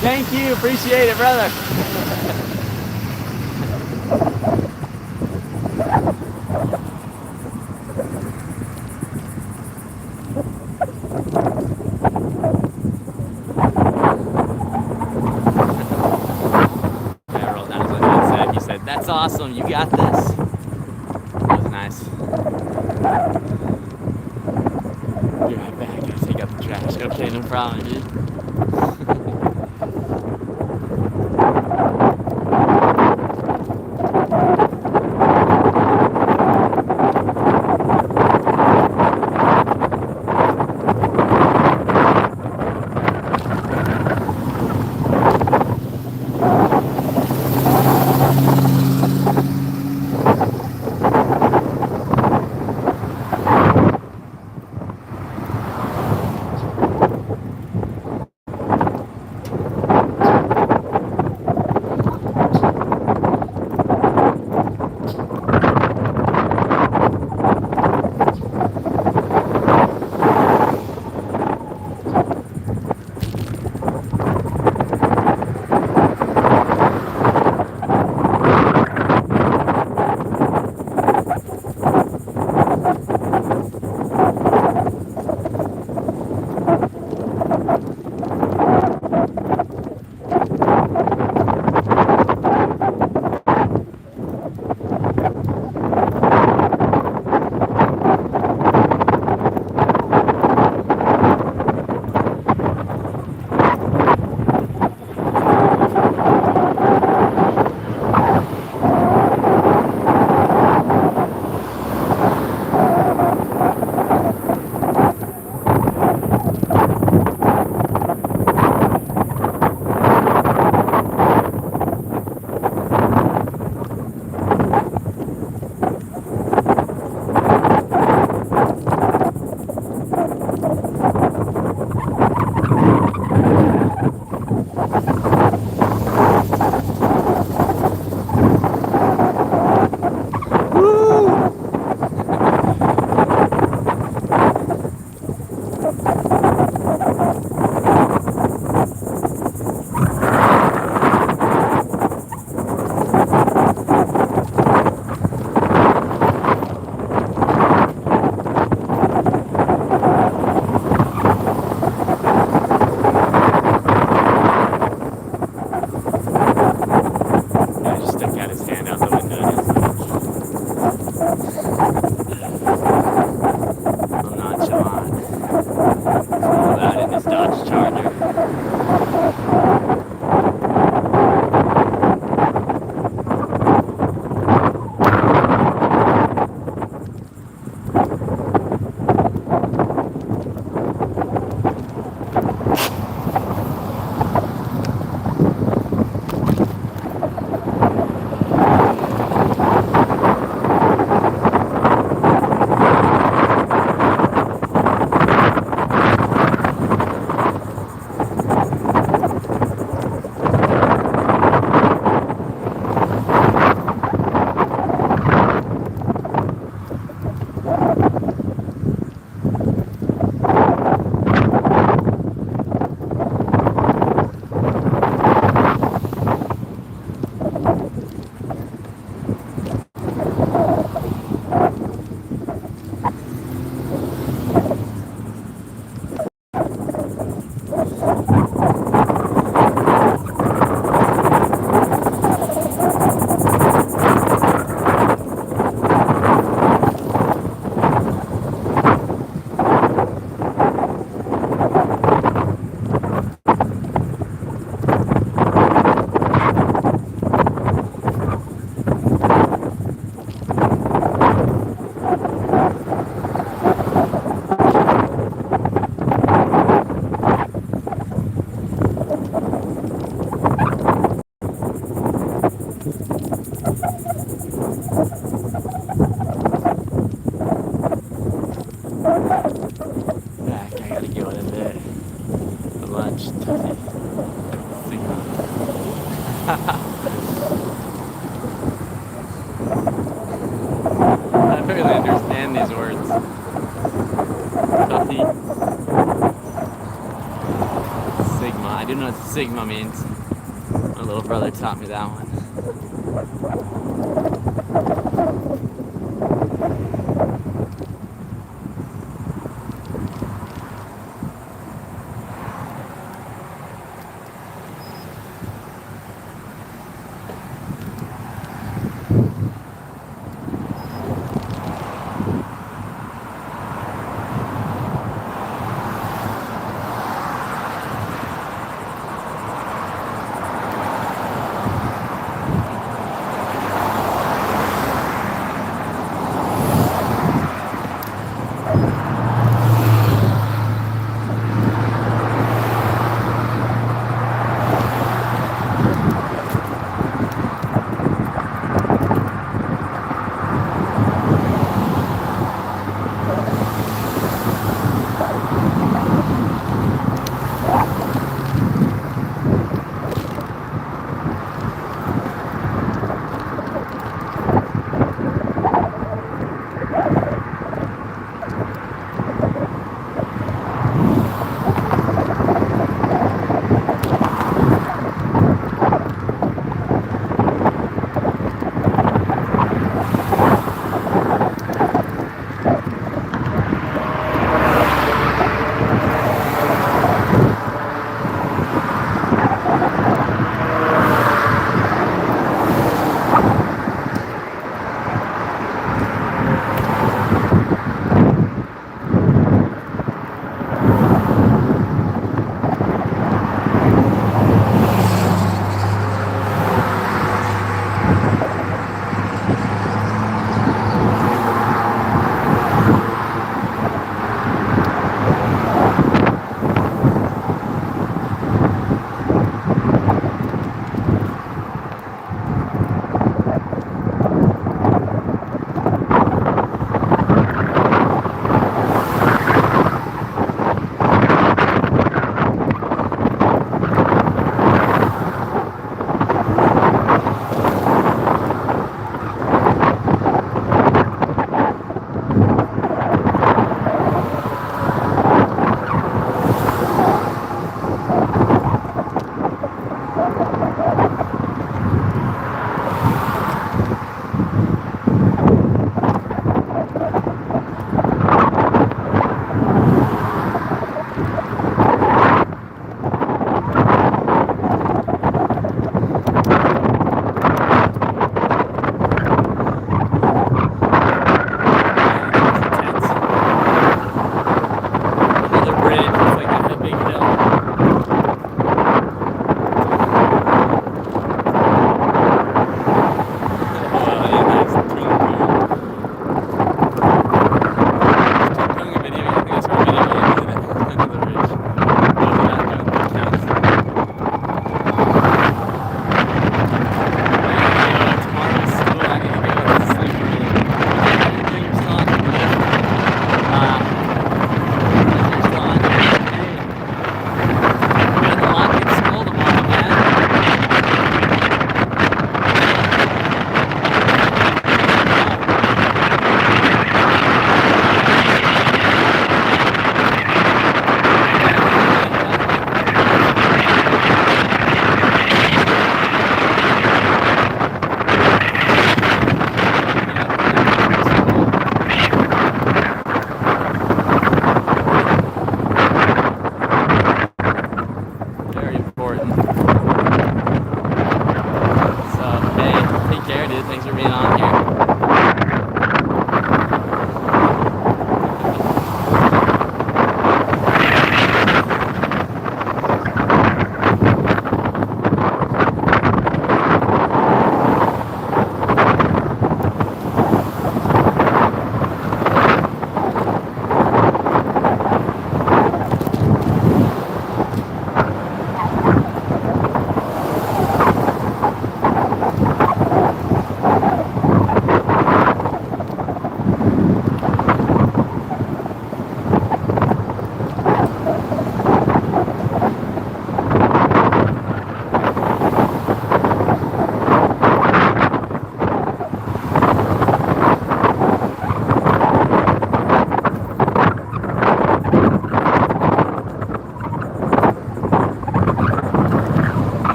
Thank you, appreciate it, brother. I rolled down his window and said, he said, "That's awesome, you got this." That was nice. Be right back, gotta take out the trash. Okay, no problem, dude. don't really understand these words. Copy. Sigma. I do know what sigma means. My little brother taught me that one.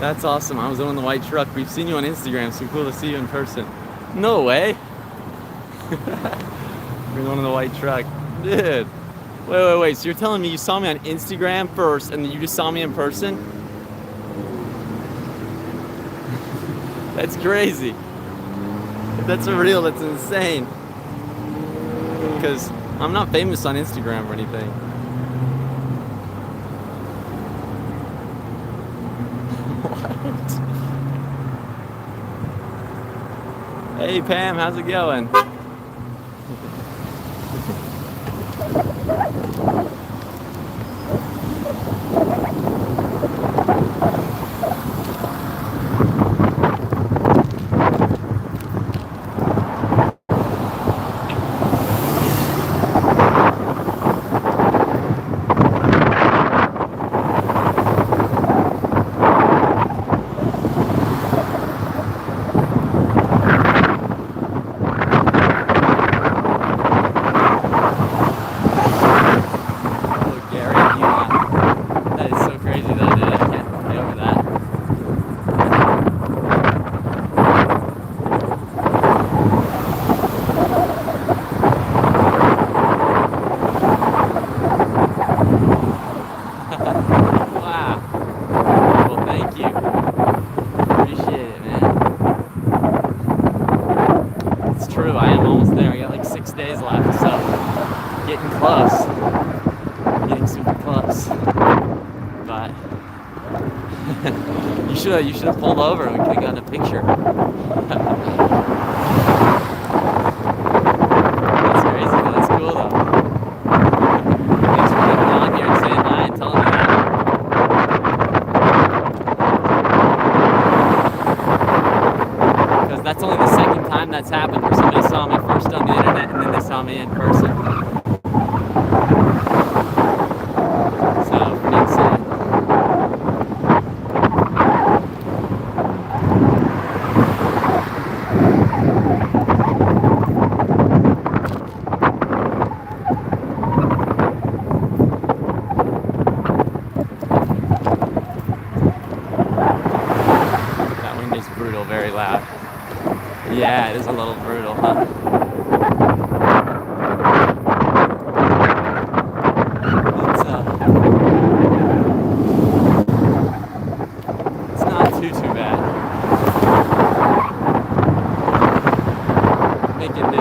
That's awesome. I was the one in the white truck. We've seen you on Instagram, so cool to see you in person. No way. You're the one in the white truck. Dude. Wait. So you're telling me you saw me on Instagram first and then you just saw me in person? That's crazy. If that's real, that's insane. Because I'm not famous on Instagram or anything. What? Hey Pam, how's it going? You should have pulled over and we could have gotten a picture. That's crazy. That's cool though. Thanks for coming on here and saying hi and telling me that. Because that's only the second time that's happened where somebody saw me first on the internet and then they saw me in person. So, pretty insane. Yeah, it is a little brutal, huh? It's not too bad. Make it do.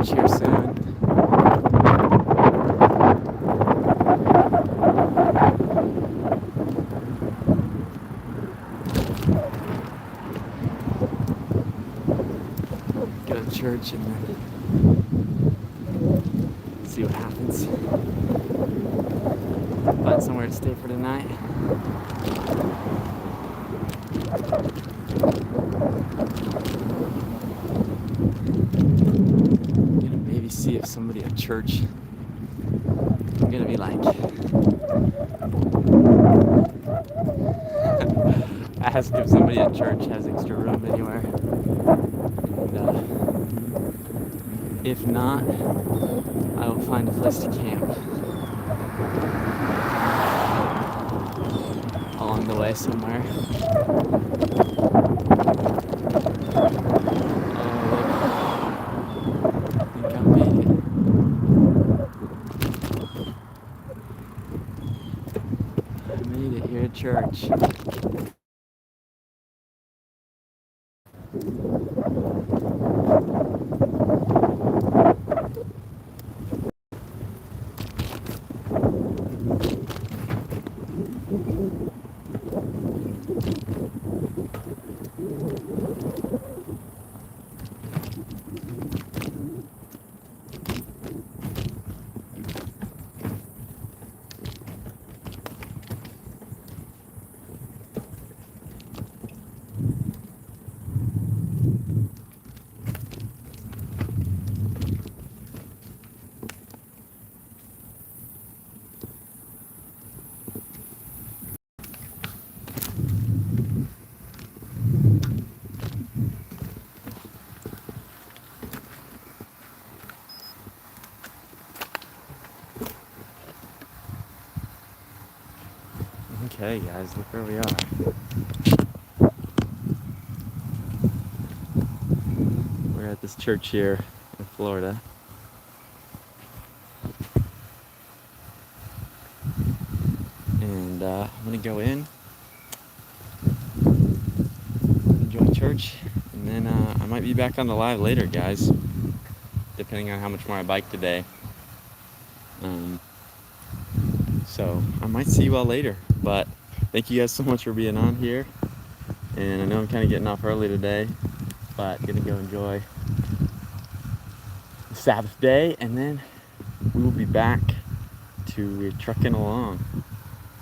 Here soon. Go to church and then see what happens. Find somewhere to stay for tonight. See if somebody at church, I'm gonna be like, ask if somebody at church has extra room anywhere. And if not, I will find a place to camp along the way somewhere. Church. Okay, guys, look where we are. We're at this church here in Florida. And I'm gonna go in, enjoy church, and then I might be back on the live later, guys, depending on how much more I bike today. So I might see you all later, but thank you guys so much for being on here. And I know I'm kind of getting off early today, but gonna go enjoy the Sabbath day, and then we will be back to trucking along.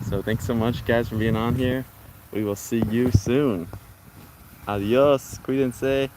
So thanks so much, guys, for being on here. We will see you soon. Adios, cuídense.